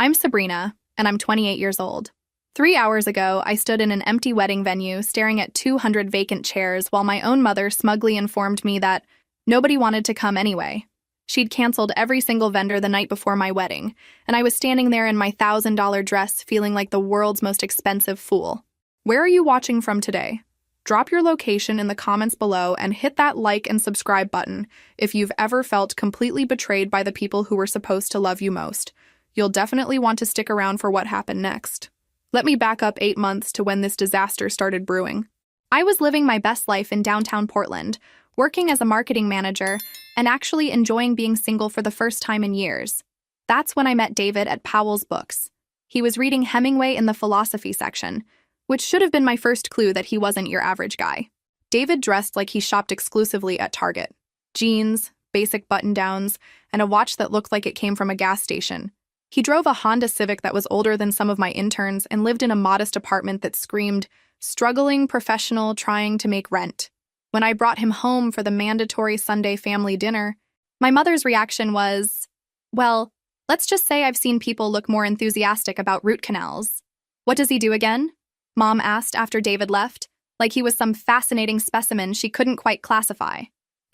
I'm Sabrina, and I'm 28 years old. 3 hours ago, I stood in an empty wedding venue staring at 200 vacant chairs while my own mother smugly informed me that nobody wanted to come anyway. She'd canceled every single vendor the night before my wedding, and I was standing there in my $1,000 dress feeling like the world's most expensive fool. Where are you watching from today? Drop your location in the comments below and hit that like and subscribe button if you've ever felt completely betrayed by the people who were supposed to love you most. You'll definitely want to stick around for what happened next. Let me back up 8 months to when this disaster started brewing. I was living my best life in downtown Portland, working as a marketing manager, and actually enjoying being single for the first time in years. That's when I met David at Powell's Books. He was reading Hemingway in the philosophy section, which should have been my first clue that he wasn't your average guy. David dressed like he shopped exclusively at Target. Jeans, basic button-downs, and a watch that looked like it came from a gas station. He drove a Honda Civic that was older than some of my interns and lived in a modest apartment that screamed, struggling professional trying to make rent. When I brought him home for the mandatory Sunday family dinner, my mother's reaction was, well, let's just say I've seen people look more enthusiastic about root canals. What does he do again? Mom asked after David left, like he was some fascinating specimen she couldn't quite classify.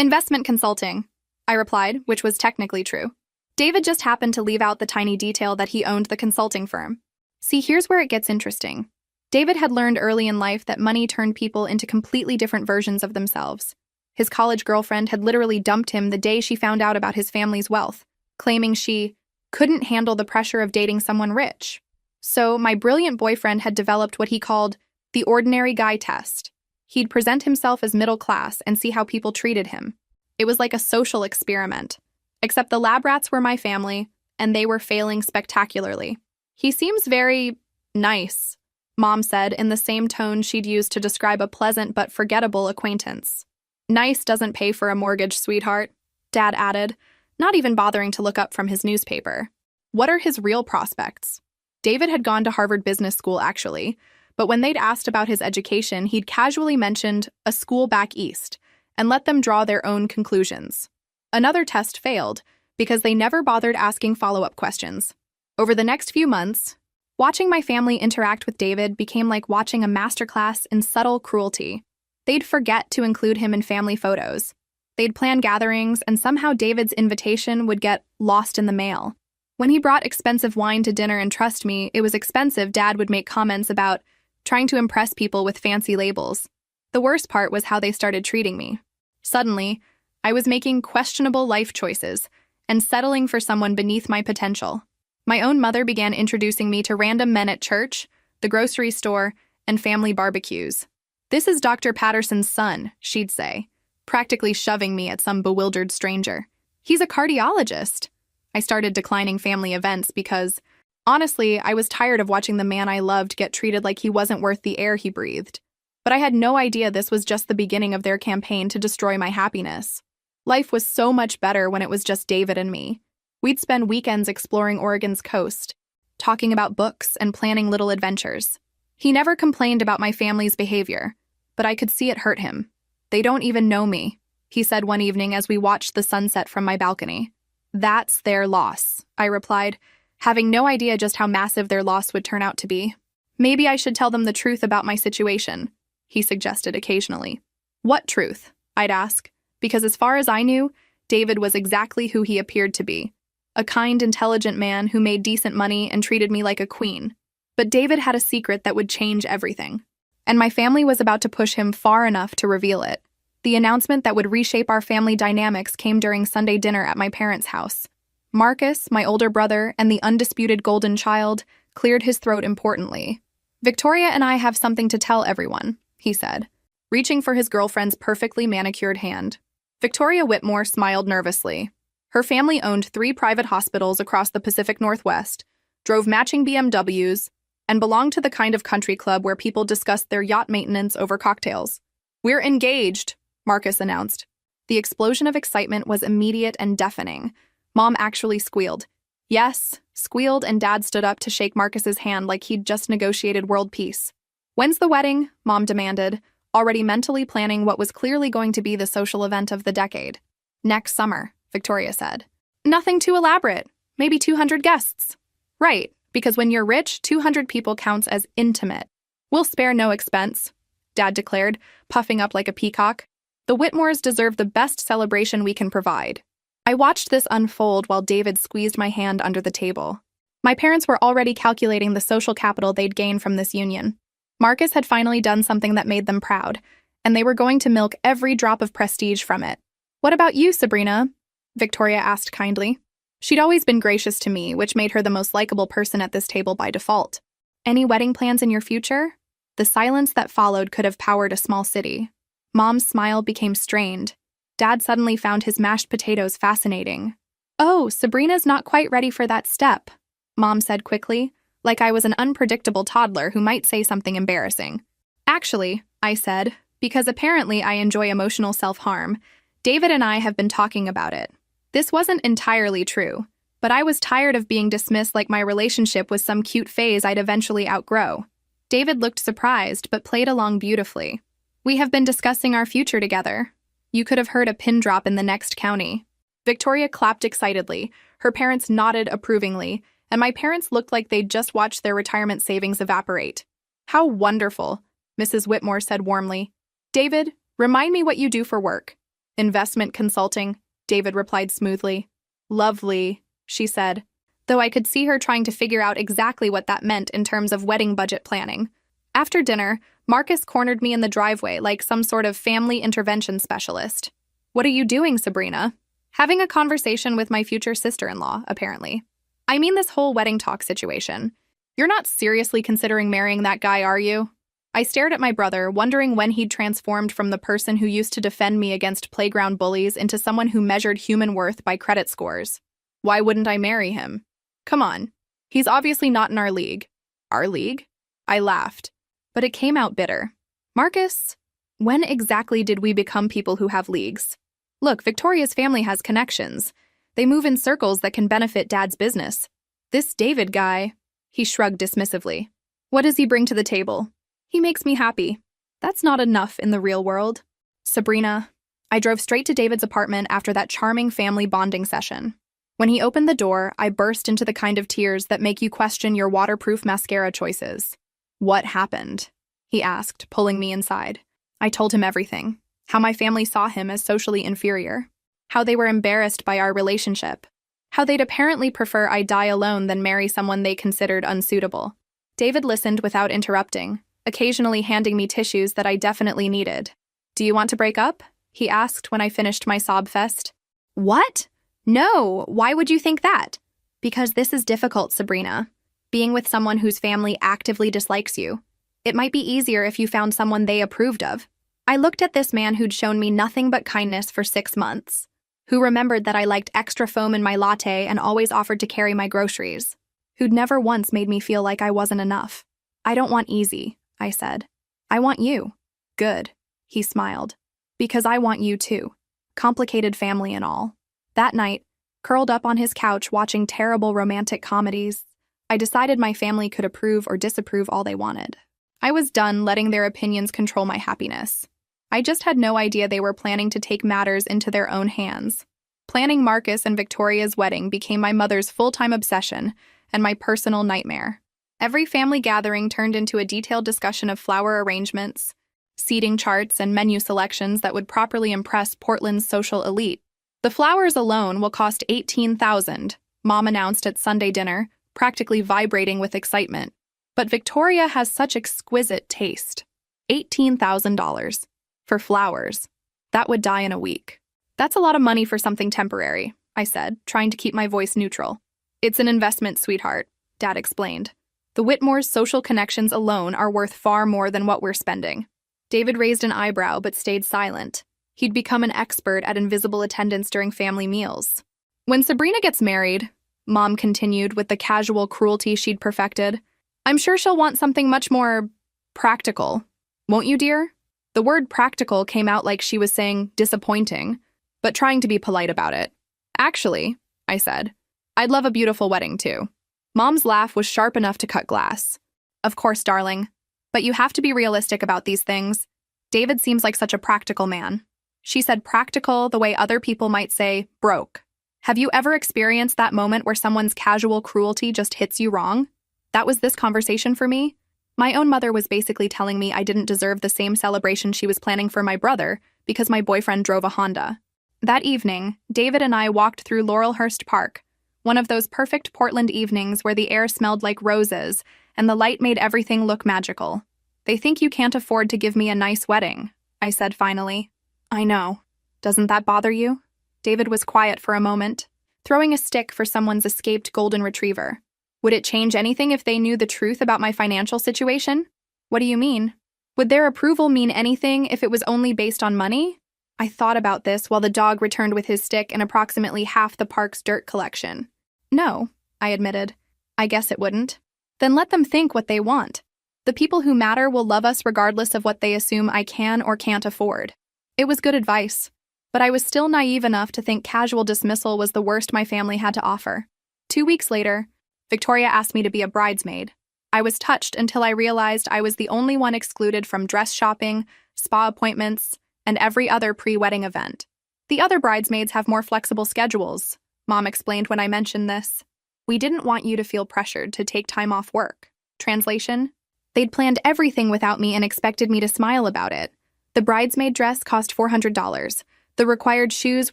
Investment consulting, I replied, which was technically true. David just happened to leave out the tiny detail that he owned the consulting firm. See, here's where it gets interesting. David had learned early in life that money turned people into completely different versions of themselves. His college girlfriend had literally dumped him the day she found out about his family's wealth, claiming she couldn't handle the pressure of dating someone rich. So my brilliant boyfriend had developed what he called the ordinary guy test. He'd present himself as middle class and see how people treated him. It was like a social experiment. Except the lab rats were my family, and they were failing spectacularly. He seems very nice, Mom said in the same tone she'd used to describe a pleasant but forgettable acquaintance. Nice doesn't pay for a mortgage, sweetheart, Dad added, not even bothering to look up from his newspaper. What are his real prospects? David had gone to Harvard Business School, actually, but when they'd asked about his education, he'd casually mentioned a school back east and let them draw their own conclusions. Another test failed because they never bothered asking follow-up questions. Over the next few months, watching my family interact with David became like watching a masterclass in subtle cruelty. They'd forget to include him in family photos. They'd plan gatherings, and somehow David's invitation would get lost in the mail. When he brought expensive wine to dinner, and trust me, it was expensive, Dad would make comments about trying to impress people with fancy labels. The worst part was how they started treating me. Suddenly, I was making questionable life choices and settling for someone beneath my potential. My own mother began introducing me to random men at church, the grocery store, and family barbecues. "This is Dr. Patterson's son," she'd say, practically shoving me at some bewildered stranger. "He's a cardiologist." I started declining family events because, honestly, I was tired of watching the man I loved get treated like he wasn't worth the air he breathed. But I had no idea this was just the beginning of their campaign to destroy my happiness. Life was so much better when it was just David and me. We'd spend weekends exploring Oregon's coast, talking about books and planning little adventures. He never complained about my family's behavior, but I could see it hurt him. "They don't even know me," he said one evening as we watched the sunset from my balcony. "That's their loss," I replied, having no idea just how massive their loss would turn out to be. "Maybe I should tell them the truth about my situation," he suggested occasionally. "What truth?" I'd ask. Because as far as I knew, David was exactly who he appeared to be. A kind, intelligent man who made decent money and treated me like a queen. But David had a secret that would change everything. And my family was about to push him far enough to reveal it. The announcement that would reshape our family dynamics came during Sunday dinner at my parents' house. Marcus, my older brother, and the undisputed golden child, cleared his throat importantly. "Victoria and I have something to tell everyone," he said, reaching for his girlfriend's perfectly manicured hand. Victoria Whitmore smiled nervously. Her family owned 3 private hospitals across the Pacific Northwest, drove matching BMWs, and belonged to the kind of country club where people discussed their yacht maintenance over cocktails. "We're engaged," Marcus announced. The explosion of excitement was immediate and deafening. Mom actually squealed. "Yes," squealed, and Dad stood up to shake Marcus's hand like he'd just negotiated world peace. "When's the wedding?" Mom demanded, already mentally planning what was clearly going to be the social event of the decade. "Next summer," Victoria said. "Nothing too elaborate. Maybe 200 guests." "Right," Because when you're rich, 200 people counts as intimate. We'll spare no expense, Dad declared, puffing up like a peacock. The Whitmores deserve the best celebration we can provide. I watched this unfold while David squeezed my hand under the table. My parents were already calculating the social capital they'd gain from this union. Marcus had finally done something that made them proud, and they were going to milk every drop of prestige from it. "What about you, Sabrina?" Victoria asked kindly. She'd always been gracious to me, which made her the most likable person at this table by default. "Any wedding plans in your future?" The silence that followed could have powered a small city. Mom's smile became strained. Dad suddenly found his mashed potatoes fascinating. "Oh, Sabrina's not quite ready for that step," Mom said quickly, like I was an unpredictable toddler who might say something embarrassing. "Actually," I said, because apparently I enjoy emotional self-harm, "David and I have been talking about it." This wasn't entirely true, but I was tired of being dismissed like my relationship was some cute phase I'd eventually outgrow. David looked surprised, but played along beautifully. "We have been discussing our future together." You could have heard a pin drop in the next county. Victoria clapped excitedly, her parents nodded approvingly, and my parents looked like they'd just watched their retirement savings evaporate. "How wonderful," Mrs. Whitmore said warmly. "David, remind me what you do for work." "Investment consulting," David replied smoothly. "Lovely," she said, though I could see her trying to figure out exactly what that meant in terms of wedding budget planning. After dinner, Marcus cornered me in the driveway like some sort of family intervention specialist. "What are you doing, Sabrina?" "Having a conversation with my future sister-in-law, apparently." "I mean this whole wedding talk situation. You're not seriously considering marrying that guy, are you?" I stared at my brother, wondering when he'd transformed from the person who used to defend me against playground bullies into someone who measured human worth by credit scores. Why wouldn't I marry him? Come on. He's obviously not in our league. Our league? I laughed, but it came out bitter. "Marcus, when exactly did we become people who have leagues? Look, Victoria's family has connections. They move in circles that can benefit Dad's business. This David guy," he shrugged dismissively. "What does he bring to the table? He makes me happy. That's not enough in the real world." "Sabrina." I drove straight to David's apartment after that charming family bonding session. When he opened the door, I burst into the kind of tears that make you question your waterproof mascara choices. "What happened?" he asked, pulling me inside. I told him everything. How my family saw him as socially inferior. How they were embarrassed by our relationship. How they'd apparently prefer I die alone than marry someone they considered unsuitable. David listened without interrupting, occasionally handing me tissues that I definitely needed. "Do you want to break up?" he asked when I finished my sob fest. "What? No, why would you think that?" "Because this is difficult, Sabrina. Being with someone whose family actively dislikes you. It might be easier if you found someone they approved of." I looked at this man who'd shown me nothing but kindness for 6 months, who remembered that I liked extra foam in my latte and always offered to carry my groceries, who'd never once made me feel like I wasn't enough. "I don't want easy," I said. "I want you." "Good," he smiled. "Because I want you too. Complicated family and all." That night, curled up on his couch watching terrible romantic comedies, I decided my family could approve or disapprove all they wanted. I was done letting their opinions control my happiness. I just had no idea they were planning to take matters into their own hands. Planning Marcus and Victoria's wedding became my mother's full-time obsession and my personal nightmare. Every family gathering turned into a detailed discussion of flower arrangements, seating charts, and menu selections that would properly impress Portland's social elite. "The flowers alone will cost $18,000, Mom announced at Sunday dinner, practically vibrating with excitement. But Victoria has such exquisite taste. $18,000 for flowers. That would die in a week. That's a lot of money for something temporary, I said, trying to keep my voice neutral. It's an investment, sweetheart, Dad explained. The Whitmore's social connections alone are worth far more than what we're spending. David raised an eyebrow but stayed silent. He'd become an expert at invisible attendance during family meals. When Sabrina gets married, Mom continued with the casual cruelty she'd perfected, I'm sure she'll want something much more practical. Won't you, dear? The word practical came out like she was saying disappointing, but trying to be polite about it. Actually, I said, I'd love a beautiful wedding too. Mom's laugh was sharp enough to cut glass. Of course, darling. But you have to be realistic about these things. David seems like such a practical man. She said practical the way other people might say broke. Have you ever experienced that moment where someone's casual cruelty just hits you wrong? That was this conversation for me? My own mother was basically telling me I didn't deserve the same celebration she was planning for my brother because my boyfriend drove a Honda. That evening, David and I walked through Laurelhurst Park, one of those perfect Portland evenings where the air smelled like roses and the light made everything look magical. "They think you can't afford to give me a nice wedding," I said finally. "I know. Doesn't that bother you?" David was quiet for a moment, throwing a stick for someone's escaped golden retriever. "Would it change anything if they knew the truth about my financial situation?" "What do you mean? Would their approval mean anything if it was only based on money?" I thought about this while the dog returned with his stick and approximately half the park's dirt collection. "No," I admitted. "I guess it wouldn't." "Then let them think what they want. The people who matter will love us regardless of what they assume I can or can't afford." It was good advice, but I was still naive enough to think casual dismissal was the worst my family had to offer. 2 weeks later, Victoria asked me to be a bridesmaid. I was touched until I realized I was the only one excluded from dress shopping, spa appointments, and every other pre-wedding event. "The other bridesmaids have more flexible schedules," Mom explained when I mentioned this. "We didn't want you to feel pressured to take time off work." Translation: they'd planned everything without me and expected me to smile about it. The bridesmaid dress cost $400. The required shoes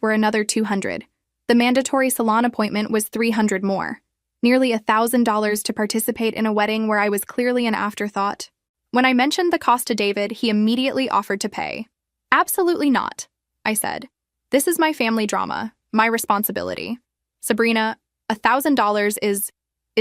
were another $200. The mandatory salon appointment was $300 more. Nearly $1,000 to participate in a wedding where I was clearly an afterthought. When I mentioned the cost to David, he immediately offered to pay. "Absolutely not," I said. "This is my family drama, my responsibility." "Sabrina, $1,000 is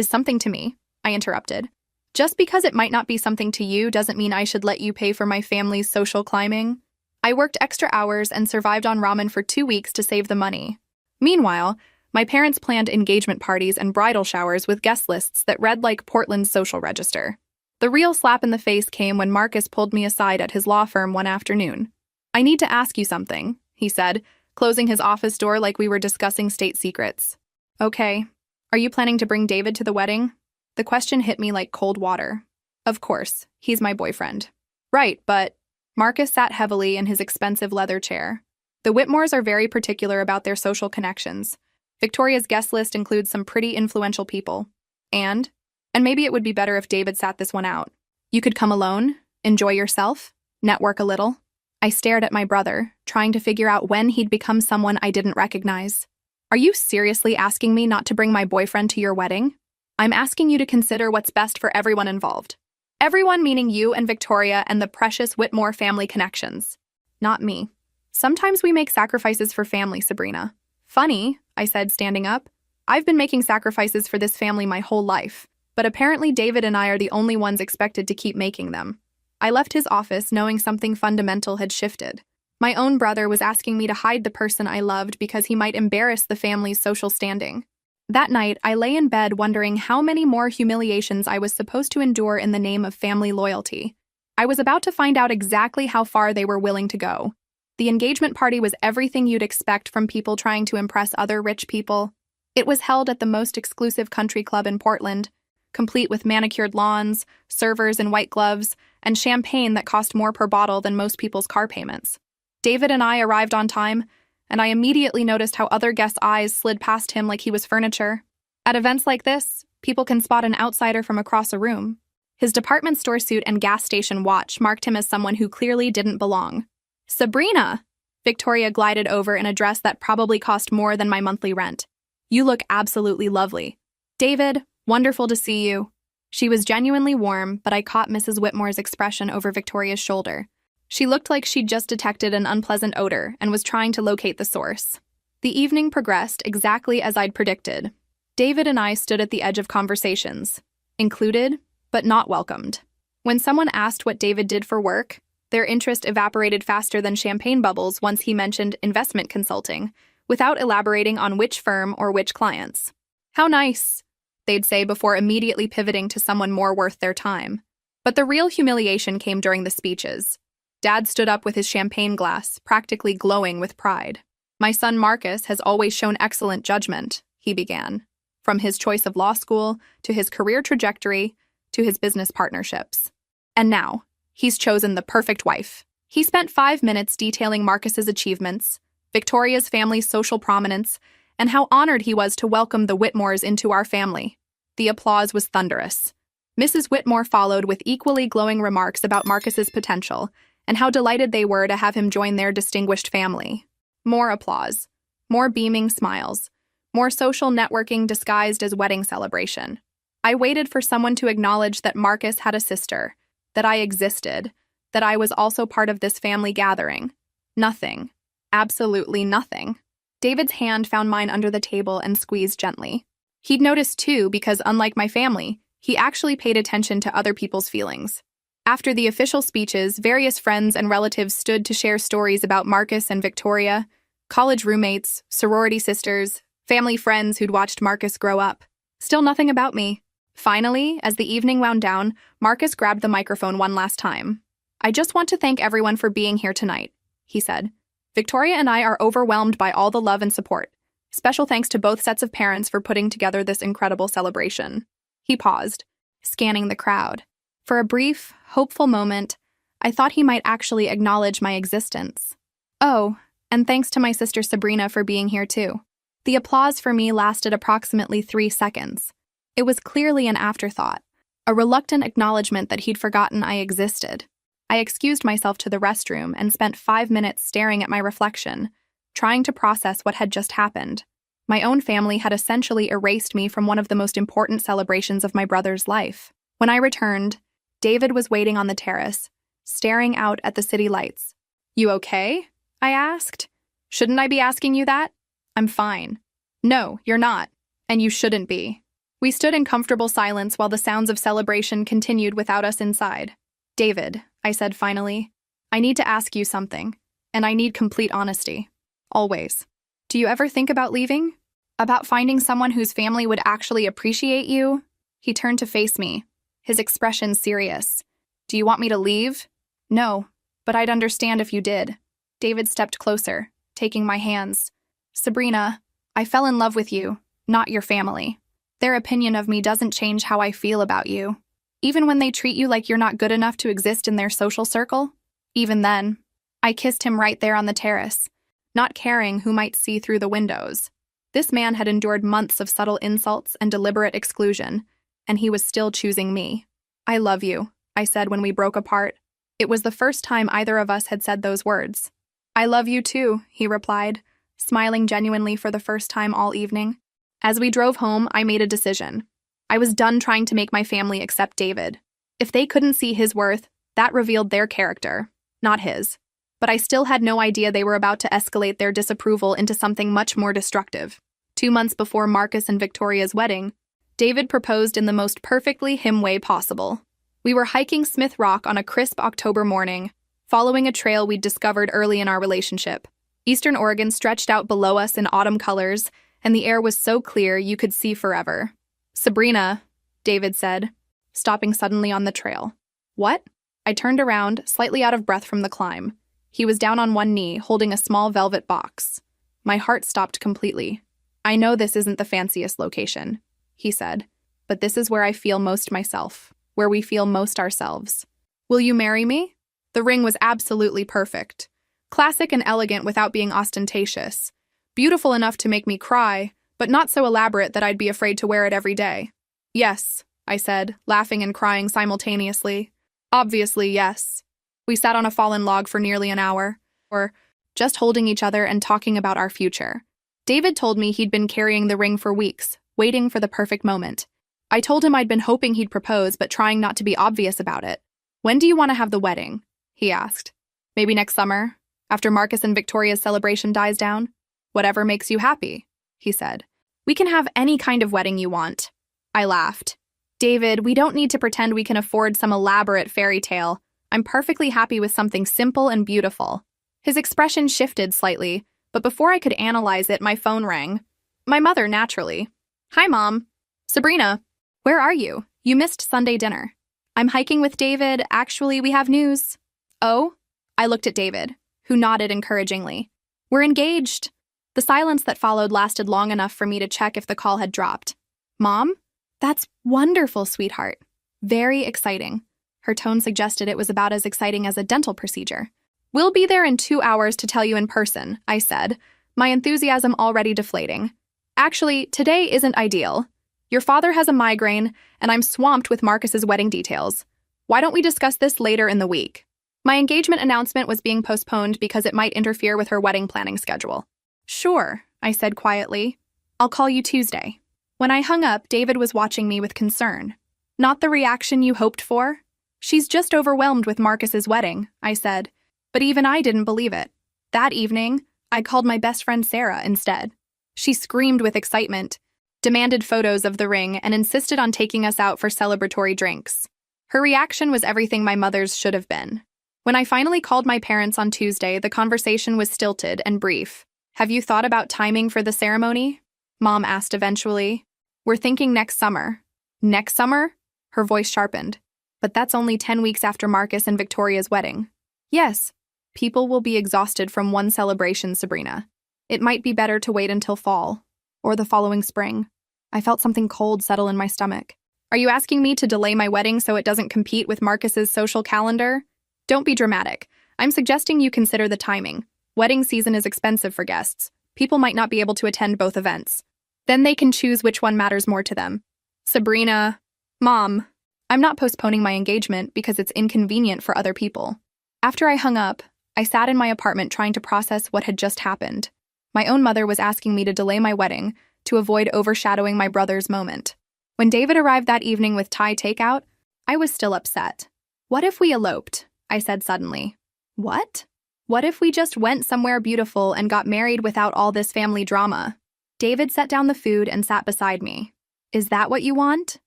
something to me," I interrupted. "Just because it might not be something to you doesn't mean I should let you pay for my family's social climbing." I worked extra hours and survived on ramen for 2 weeks to save the money. Meanwhile, my parents planned engagement parties and bridal showers with guest lists that read like Portland's social register. The real slap in the face came when Marcus pulled me aside at his law firm one afternoon. "I need to ask you something," he said, closing his office door like we were discussing state secrets. "Okay. Are you planning to bring David to the wedding?" The question hit me like cold water. "Of course. He's my boyfriend." "Right, but..." Marcus sat heavily in his expensive leather chair. "The Whitmores are very particular about their social connections. Victoria's guest list includes some pretty influential people. And maybe it would be better if David sat this one out. You could come alone, enjoy yourself, network a little." I stared at my brother, trying to figure out when he'd become someone I didn't recognize. "Are you seriously asking me not to bring my boyfriend to your wedding?" "I'm asking you to consider what's best for everyone involved." "Everyone meaning you and Victoria and the precious Whitmore family connections." "Not me. Sometimes we make sacrifices for family, Sabrina." "Funny," I said, standing up. "I've been making sacrifices for this family my whole life, but apparently David and I are the only ones expected to keep making them." I left his office knowing something fundamental had shifted. My own brother was asking me to hide the person I loved because he might embarrass the family's social standing. That night, I lay in bed wondering how many more humiliations I was supposed to endure in the name of family loyalty. I was about to find out exactly how far they were willing to go. The engagement party was everything you'd expect from people trying to impress other rich people. It was held at the most exclusive country club in Portland, complete with manicured lawns, servers in white gloves, and champagne that cost more per bottle than most people's car payments. David and I arrived on time, and I immediately noticed how other guests' eyes slid past him like he was furniture. At events like this, people can spot an outsider from across a room. His department store suit and gas station watch marked him as someone who clearly didn't belong. "Sabrina!" Victoria glided over in a dress that probably cost more than my monthly rent. "You look absolutely lovely." "David, wonderful to see you." She was genuinely warm, but I caught Mrs. Whitmore's expression over Victoria's shoulder. She looked like she'd just detected an unpleasant odor and was trying to locate the source. The evening progressed exactly as I'd predicted. David and I stood at the edge of conversations, included, but not welcomed. When someone asked what David did for work, their interest evaporated faster than champagne bubbles once he mentioned investment consulting, without elaborating on which firm or which clients. "How nice," they'd say before immediately pivoting to someone more worth their time. But the real humiliation came during the speeches. Dad stood up with his champagne glass, practically glowing with pride. "My son Marcus has always shown excellent judgment," he began, from his choice of law school, to his career trajectory, to his business partnerships. And now, he's chosen the perfect wife. He spent 5 minutes detailing Marcus's achievements, Victoria's family's social prominence, and how honored he was to welcome the Whitmores into our family. The applause was thunderous. Mrs. Whitmore followed with equally glowing remarks about Marcus's potential and how delighted they were to have him join their distinguished family. More applause. More beaming smiles. More social networking disguised as wedding celebration. I waited for someone to acknowledge that Marcus had a sister, that I existed, that I was also part of this family gathering. Nothing. Absolutely nothing. David's hand found mine under the table and squeezed gently. He'd noticed too because, unlike my family, he actually paid attention to other people's feelings. After the official speeches, various friends and relatives stood to share stories about Marcus and Victoria, college roommates, sorority sisters, family friends who'd watched Marcus grow up. Still nothing about me. Finally, as the evening wound down, Marcus grabbed the microphone one last time. "I just want to thank everyone for being here tonight," he said. "Victoria and I are overwhelmed by all the love and support. Special thanks to both sets of parents for putting together this incredible celebration." He paused, scanning the crowd. For a brief, hopeful moment, I thought he might actually acknowledge my existence. "Oh, and thanks to my sister Sabrina for being here too." The applause for me lasted approximately 3 seconds. It was clearly an afterthought, a reluctant acknowledgement that he'd forgotten I existed. I excused myself to the restroom and spent 5 minutes staring at my reflection, trying to process what had just happened. My own family had essentially erased me from one of the most important celebrations of my brother's life. When I returned, David was waiting on the terrace, staring out at the city lights. "You okay?" I asked. "Shouldn't I be asking you that?" "I'm fine." "No, you're not. And you shouldn't be." We stood in comfortable silence while the sounds of celebration continued without us inside. "David," I said finally, "I need to ask you something, and I need complete honesty. Always. Do you ever think about leaving? About finding someone whose family would actually appreciate you?" He turned to face me, his expression serious. "Do you want me to leave?" "No, but I'd understand if you did." David stepped closer, taking my hands. "Sabrina, I fell in love with you, not your family. Their opinion of me doesn't change how I feel about you. Even when they treat you like you're not good enough to exist in their social circle? Even then." I kissed him right there on the terrace, not caring who might see through the windows. This man had endured months of subtle insults and deliberate exclusion, and he was still choosing me. "I love you," I said when we broke apart. It was the first time either of us had said those words. "I love you too," he replied, smiling genuinely for the first time all evening. As we drove home, I made a decision. I was done trying to make my family accept David. If they couldn't see his worth, that revealed their character, not his. But I still had no idea they were about to escalate their disapproval into something much more destructive. 2 months before Marcus and Victoria's wedding, David proposed in the most perfectly him way possible. We were hiking Smith Rock on a crisp October morning, following a trail we'd discovered early in our relationship. Eastern Oregon stretched out below us in autumn colors, and the air was so clear you could see forever. "Sabrina," David said, stopping suddenly on the trail. "What?" I turned around, slightly out of breath from the climb. He was down on one knee, holding a small velvet box. My heart stopped completely. "I know this isn't the fanciest location," he said, "but this is where I feel most myself, where we feel most ourselves. Will you marry me?" The ring was absolutely perfect. Classic and elegant without being ostentatious. Beautiful enough to make me cry, but not so elaborate that I'd be afraid to wear it every day. "Yes," I said, laughing and crying simultaneously. "Obviously, yes." We sat on a fallen log for nearly an hour, or just holding each other and talking about our future. David told me he'd been carrying the ring for weeks, waiting for the perfect moment. I told him I'd been hoping he'd propose, but trying not to be obvious about it. "When do you want to have the wedding?" he asked. "Maybe next summer, after Marcus and Victoria's celebration dies down?" "Whatever makes you happy," he said. "We can have any kind of wedding you want." I laughed. "David, we don't need to pretend we can afford some elaborate fairy tale. I'm perfectly happy with something simple and beautiful." His expression shifted slightly, but before I could analyze it, my phone rang. My mother, naturally. "Hi, Mom." "Sabrina, where are you? You missed Sunday dinner." "I'm hiking with David. Actually, we have news." "Oh?" I looked at David, who nodded encouragingly. "We're engaged." The silence that followed lasted long enough for me to check if the call had dropped. "Mom? That's wonderful, sweetheart. Very exciting." Her tone suggested it was about as exciting as a dental procedure. "We'll be there in 2 hours to tell you in person," I said, my enthusiasm already deflating. "Actually, today isn't ideal. Your father has a migraine, and I'm swamped with Marcus's wedding details. Why don't we discuss this later in the week? My engagement announcement was being postponed because it might interfere with her wedding planning schedule. Sure, I said quietly. I'll call you Tuesday. When I hung up, David was watching me with concern. Not the reaction you hoped for? She's just overwhelmed with Marcus's wedding, I said. But even I didn't believe it. That evening, I called my best friend Sarah instead. She screamed with excitement, demanded photos of the ring, and insisted on taking us out for celebratory drinks. Her reaction was everything my mother's should have been. When I finally called my parents on Tuesday, the conversation was stilted and brief. Have you thought about timing for the ceremony? Mom asked eventually. We're thinking next summer. Next summer? Her voice sharpened. But that's only 10 weeks after Marcus and Victoria's wedding. Yes. People will be exhausted from one celebration, Sabrina. It might be better to wait until fall, or the following spring. I felt something cold settle in my stomach. Are you asking me to delay my wedding so it doesn't compete with Marcus's social calendar? Don't be dramatic. I'm suggesting you consider the timing. Wedding season is expensive for guests. People might not be able to attend both events. Then they can choose which one matters more to them. Sabrina, Mom, I'm not postponing my engagement because it's inconvenient for other people. After I hung up, I sat in my apartment trying to process what had just happened. My own mother was asking me to delay my wedding to avoid overshadowing my brother's moment. When David arrived that evening with Thai takeout, I was still upset. What if we eloped? I said suddenly. What? What if we just went somewhere beautiful and got married without all this family drama? David set down the food and sat beside me. Is that what you want?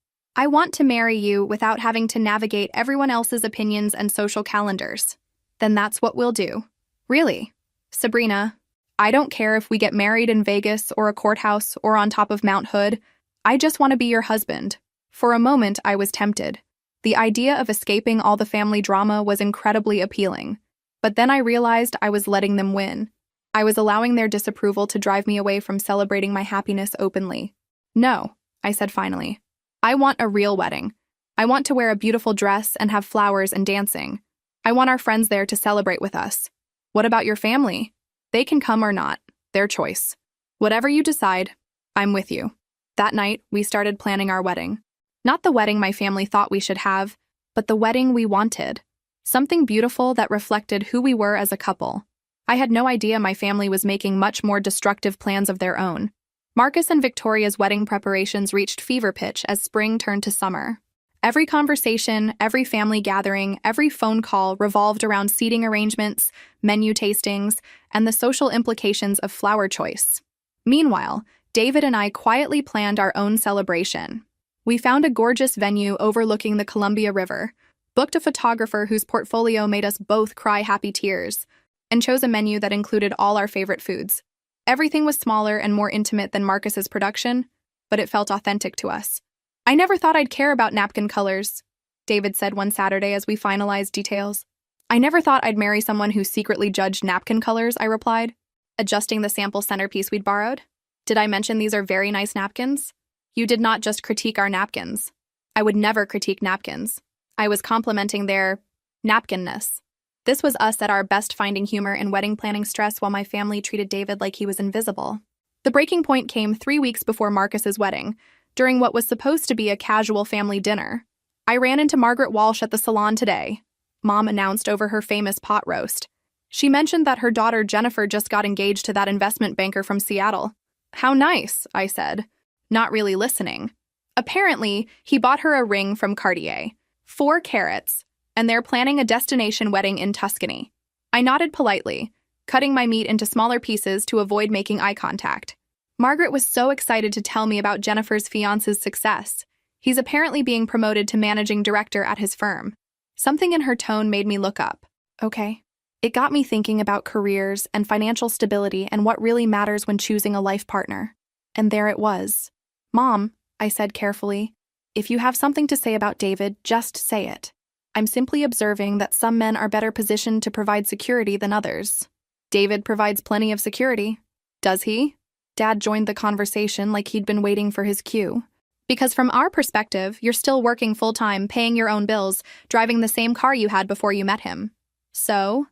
I want to marry you without having to navigate everyone else's opinions and social calendars. Then that's what we'll do. Really? Sabrina, I don't care if we get married in Vegas or a courthouse or on top of Mount Hood. I just want to be your husband. For a moment, I was tempted. The idea of escaping all the family drama was incredibly appealing. But then I realized I was letting them win. I was allowing their disapproval to drive me away from celebrating my happiness openly. No, I said finally. I want a real wedding. I want to wear a beautiful dress and have flowers and dancing. I want our friends there to celebrate with us. What about your family? They can come or not. Their choice. Whatever you decide, I'm with you. That night, we started planning our wedding. Not the wedding my family thought we should have, but the wedding we wanted. Something beautiful that reflected who we were as a couple. I had no idea my family was making much more destructive plans of their own. Marcus and Victoria's wedding preparations reached fever pitch as spring turned to summer. Every conversation, every family gathering, every phone call revolved around seating arrangements, menu tastings, and the social implications of flower choice. Meanwhile, David and I quietly planned our own celebration. We found a gorgeous venue overlooking the Columbia River, booked a photographer whose portfolio made us both cry happy tears, and chose a menu that included all our favorite foods. Everything was smaller and more intimate than Marcus's production, but it felt authentic to us. I never thought I'd care about napkin colors, David said one Saturday as we finalized details. I never thought I'd marry someone who secretly judged napkin colors, I replied, adjusting the sample centerpiece we'd borrowed. Did I mention these are very nice napkins? You did not just critique our napkins. I would never critique napkins. I was complimenting their napkinness. This was us at our best finding humor in wedding planning stress while my family treated David like he was invisible. The breaking point came 3 weeks before Marcus's wedding, during what was supposed to be a casual family dinner. I ran into Margaret Walsh at the salon today, Mom announced over her famous pot roast. She mentioned that her daughter Jennifer just got engaged to that investment banker from Seattle. How nice, I said, not really listening. Apparently, he bought her a ring from Cartier, 4 carats, and they're planning a destination wedding in Tuscany. I nodded politely, cutting my meat into smaller pieces to avoid making eye contact. Margaret was so excited to tell me about Jennifer's fiance's success. He's apparently being promoted to managing director at his firm. Something in her tone made me look up. Okay. It got me thinking about careers and financial stability and what really matters when choosing a life partner. And there it was. Mom, I said carefully, if you have something to say about David, just say it. I'm simply observing that some men are better positioned to provide security than others. David provides plenty of security. Does he? Dad joined the conversation like he'd been waiting for his cue. Because from our perspective, you're still working full-time, paying your own bills, driving the same car you had before you met him. So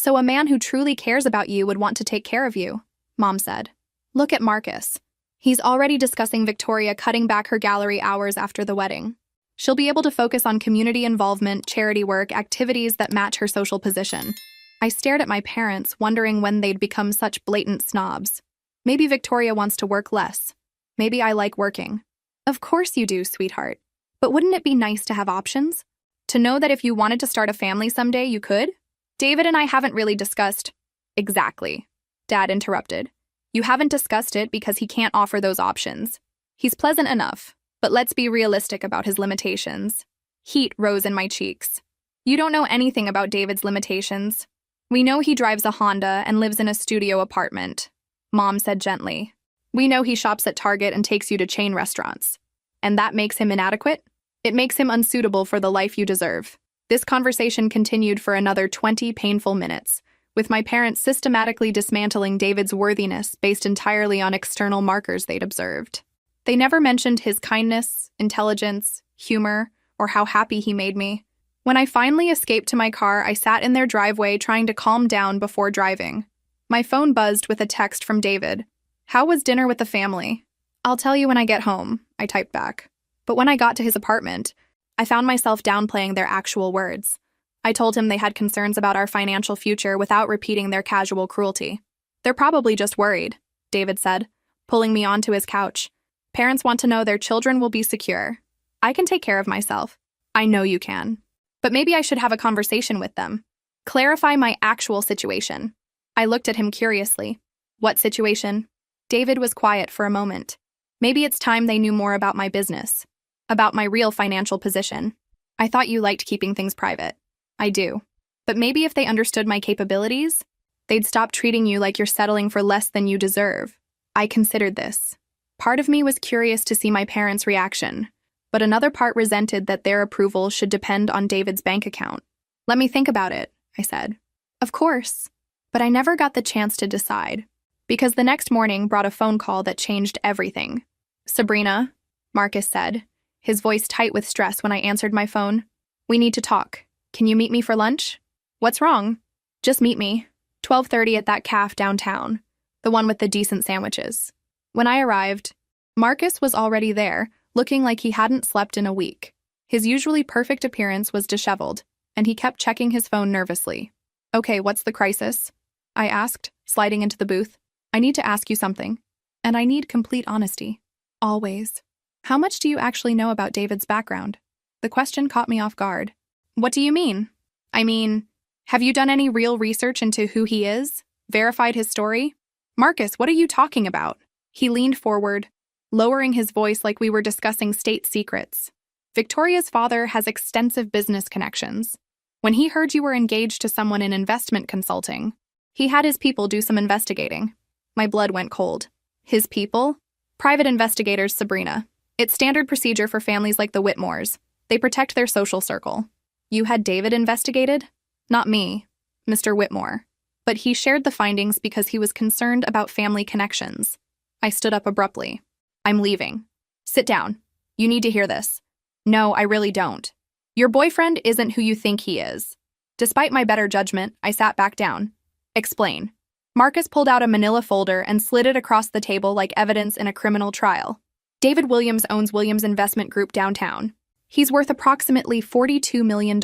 a man who truly cares about you would want to take care of you, Mom said. Look at Marcus. He's already discussing Victoria cutting back her gallery hours after the wedding. She'll be able to focus on community involvement, charity work, activities that match her social position. I stared at my parents, wondering when they'd become such blatant snobs. Maybe Victoria wants to work less. Maybe I like working. Of course you do, sweetheart. But wouldn't it be nice to have options? To know that if you wanted to start a family someday, you could? David and I haven't really discussed. Exactly. Dad interrupted. You haven't discussed it because he can't offer those options. He's pleasant enough, but let's be realistic about his limitations. Heat rose in my cheeks. You don't know anything about David's limitations. We know he drives a Honda and lives in a studio apartment, Mom said gently. We know he shops at Target and takes you to chain restaurants. And that makes him inadequate? It makes him unsuitable for the life you deserve. This conversation continued for another 20 painful minutes, with my parents systematically dismantling David's worthiness based entirely on external markers they'd observed. They never mentioned his kindness, intelligence, humor, or how happy he made me. When I finally escaped to my car, I sat in their driveway trying to calm down before driving. My phone buzzed with a text from David. How was dinner with the family? I'll tell you when I get home, I typed back. But when I got to his apartment, I found myself downplaying their actual words. I told him they had concerns about our financial future without repeating their casual cruelty. They're probably just worried, David said, pulling me onto his couch. Parents want to know their children will be secure. I can take care of myself. I know you can. But maybe I should have a conversation with them. Clarify my actual situation. I looked at him curiously. What situation? David was quiet for a moment. Maybe it's time they knew more about my business. About my real financial position. I thought you liked keeping things private. I do. But maybe if they understood my capabilities, they'd stop treating you like you're settling for less than you deserve. I considered this. Part of me was curious to see my parents' reaction, but another part resented that their approval should depend on David's bank account. Let me think about it, I said. Of course. But I never got the chance to decide, because the next morning brought a phone call that changed everything. Sabrina, Marcus said, his voice tight with stress when I answered my phone. We need to talk. Can you meet me for lunch? What's wrong? Just meet me. 12:30 at that cafe downtown, the one with the decent sandwiches. When I arrived, Marcus was already there, looking like he hadn't slept in a week. His usually perfect appearance was disheveled, and he kept checking his phone nervously. Okay, what's the crisis? I asked, sliding into the booth. I need to ask you something, and I need complete honesty. Always. How much do you actually know about David's background? The question caught me off guard. What do you mean? I mean, have you done any real research into who he is? Verified his story? Marcus, what are you talking about? He leaned forward, lowering his voice like we were discussing state secrets. Victoria's father has extensive business connections. When he heard you were engaged to someone in investment consulting, he had his people do some investigating. My blood went cold. His people? Private investigators, Sabrina. It's standard procedure for families like the Whitmores. They protect their social circle. You had David investigated? Not me, Mr. Whitmore. But he shared the findings because he was concerned about family connections. I stood up abruptly. I'm leaving. Sit down. You need to hear this. No, I really don't. Your boyfriend isn't who you think he is. Despite my better judgment, I sat back down. Explain. Marcus pulled out a manila folder and slid it across the table like evidence in a criminal trial. David Williams owns Williams Investment Group downtown. He's worth approximately $42 million.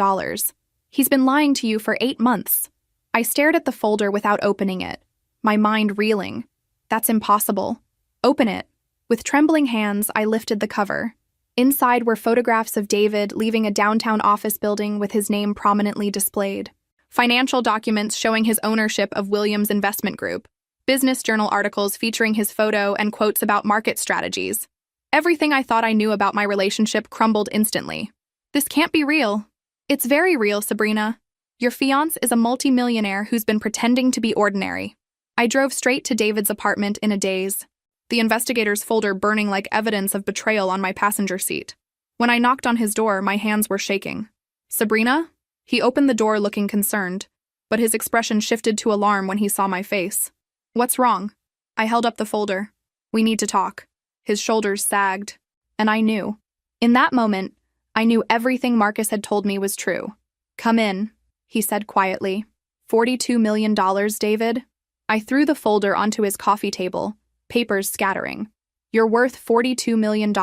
He's been lying to you for 8 months. I stared at the folder without opening it, my mind reeling. That's impossible. Open it. With trembling hands, I lifted the cover. Inside were photographs of David leaving a downtown office building with his name prominently displayed. Financial documents showing his ownership of Williams Investment Group. Business journal articles featuring his photo and quotes about market strategies. Everything I thought I knew about my relationship crumbled instantly. This can't be real. It's very real, Sabrina. Your fiancé is a multimillionaire who's been pretending to be ordinary. I drove straight to David's apartment in a daze, the investigator's folder burning like evidence of betrayal on my passenger seat. When I knocked on his door, my hands were shaking. Sabrina? He opened the door looking concerned, but his expression shifted to alarm when he saw my face. What's wrong? I held up the folder. We need to talk. His shoulders sagged, and I knew. In that moment, I knew everything Marcus had told me was true. Come in, he said quietly. $42 million, David? I threw the folder onto his coffee table, papers scattering. You're worth $42 million,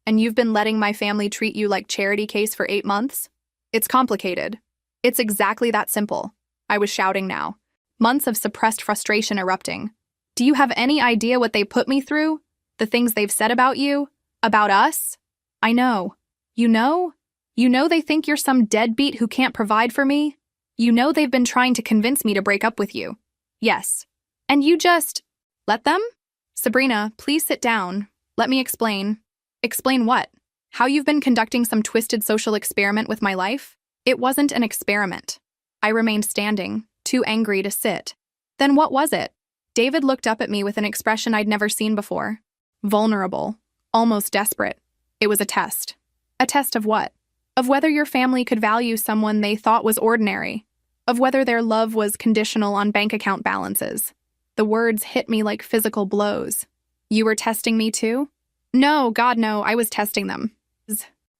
and you've been letting my family treat you like charity case for 8 months? It's complicated. It's exactly that simple. I was shouting now, months of suppressed frustration erupting. Do you have any idea what they put me through? The things they've said about you? About us? I know. You know? You know they think you're some deadbeat who can't provide for me? You know they've been trying to convince me to break up with you. Yes. And you just let them? Sabrina, please sit down. Let me explain. Explain what? How you've been conducting some twisted social experiment with my life? It wasn't an experiment. I remained standing, too angry to sit. Then what was it? David looked up at me with an expression I'd never seen before. Vulnerable. Almost desperate. It was a test. A test of what? Of whether your family could value someone they thought was ordinary. Of whether their love was conditional on bank account balances. The words hit me like physical blows. You were testing me too? No, God no, I was testing them.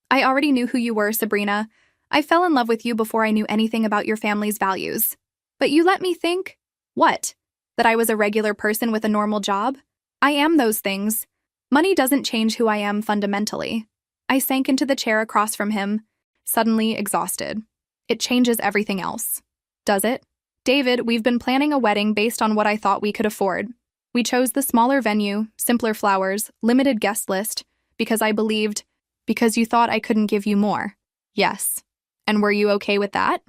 I already knew who you were, Sabrina. I fell in love with you before I knew anything about your family's values. But you let me think. What? That I was a regular person with a normal job? I am those things. Money doesn't change who I am fundamentally. I sank into the chair across from him, suddenly exhausted. It changes everything else. Does it? David, we've been planning a wedding based on what I thought we could afford. We chose the smaller venue, simpler flowers, limited guest list, because you thought I couldn't give you more. Yes. And were you okay with that?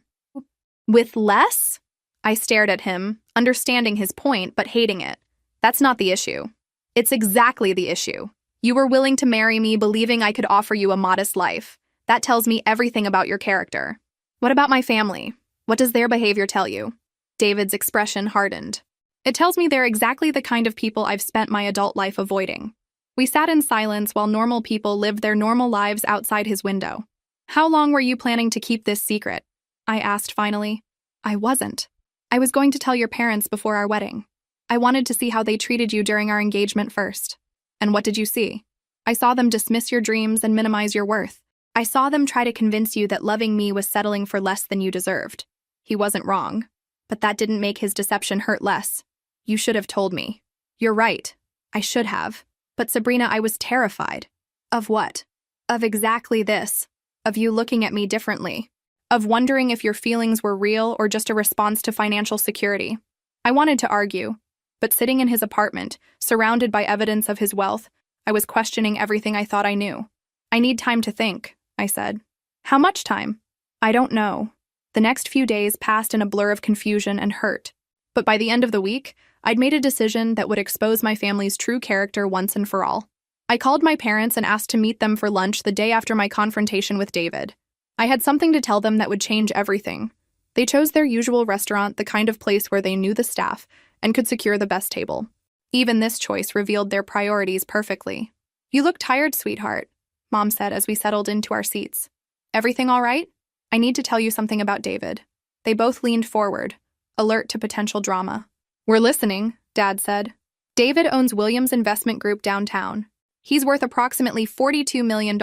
With less? I stared at him, understanding his point but hating it. That's not the issue. It's exactly the issue. You were willing to marry me believing I could offer you a modest life. That tells me everything about your character. What about my family? What does their behavior tell you? David's expression hardened. It tells me they're exactly the kind of people I've spent my adult life avoiding. We sat in silence while normal people lived their normal lives outside his window. How long were you planning to keep this secret? I asked finally. I wasn't. I was going to tell your parents before our wedding. I wanted to see how they treated you during our engagement first. And what did you see? I saw them dismiss your dreams and minimize your worth. I saw them try to convince you that loving me was settling for less than you deserved. He wasn't wrong. But that didn't make his deception hurt less. You should have told me. You're right. I should have. But Sabrina, I was terrified. Of what? Of exactly this. Of you looking at me differently. Of wondering if your feelings were real or just a response to financial security. I wanted to argue. But sitting in his apartment, surrounded by evidence of his wealth, I was questioning everything I thought I knew. I need time to think, I said. How much time? I don't know. The next few days passed in a blur of confusion and hurt. But by the end of the week, I'd made a decision that would expose my family's true character once and for all. I called my parents and asked to meet them for lunch the day after my confrontation with David. I had something to tell them that would change everything. They chose their usual restaurant, the kind of place where they knew the staff and could secure the best table. Even this choice revealed their priorities perfectly. You look tired, sweetheart, Mom said as we settled into our seats. Everything all right? I need to tell you something about David. They both leaned forward, alert to potential drama. We're listening, Dad said. David owns Williams Investment Group downtown. He's worth approximately $42 million.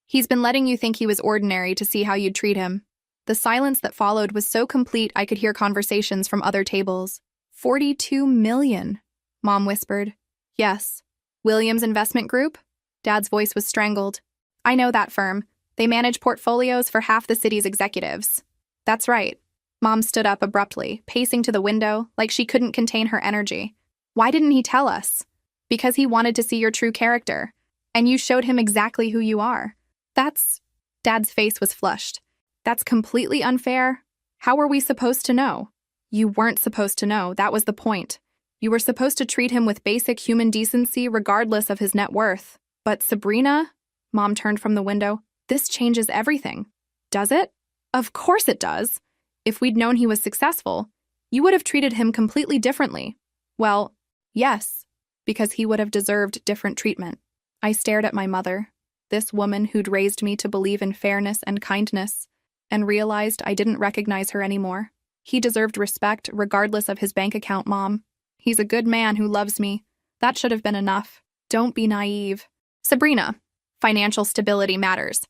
He's been letting you think he was ordinary to see how you'd treat him. The silence that followed was so complete I could hear conversations from other tables. $42 million, Mom whispered. Yes. Williams Investment Group? Dad's voice was strangled. I know that firm. They manage portfolios for half the city's executives. That's right. Mom stood up abruptly, pacing to the window like she couldn't contain her energy. Why didn't he tell us? Because he wanted to see your true character. And you showed him exactly who you are. Dad's face was flushed. That's completely unfair. How were we supposed to know? You weren't supposed to know, that was the point. You were supposed to treat him with basic human decency regardless of his net worth. But Sabrina, Mom turned from the window, this changes everything. Does it? Of course it does. If we'd known he was successful, you would have treated him completely differently. Well, yes, because he would have deserved different treatment. I stared at my mother, this woman who'd raised me to believe in fairness and kindness, and realized I didn't recognize her anymore. He deserved respect regardless of his bank account, Mom. He's a good man who loves me. That should have been enough. Don't be naive. Sabrina, financial stability matters.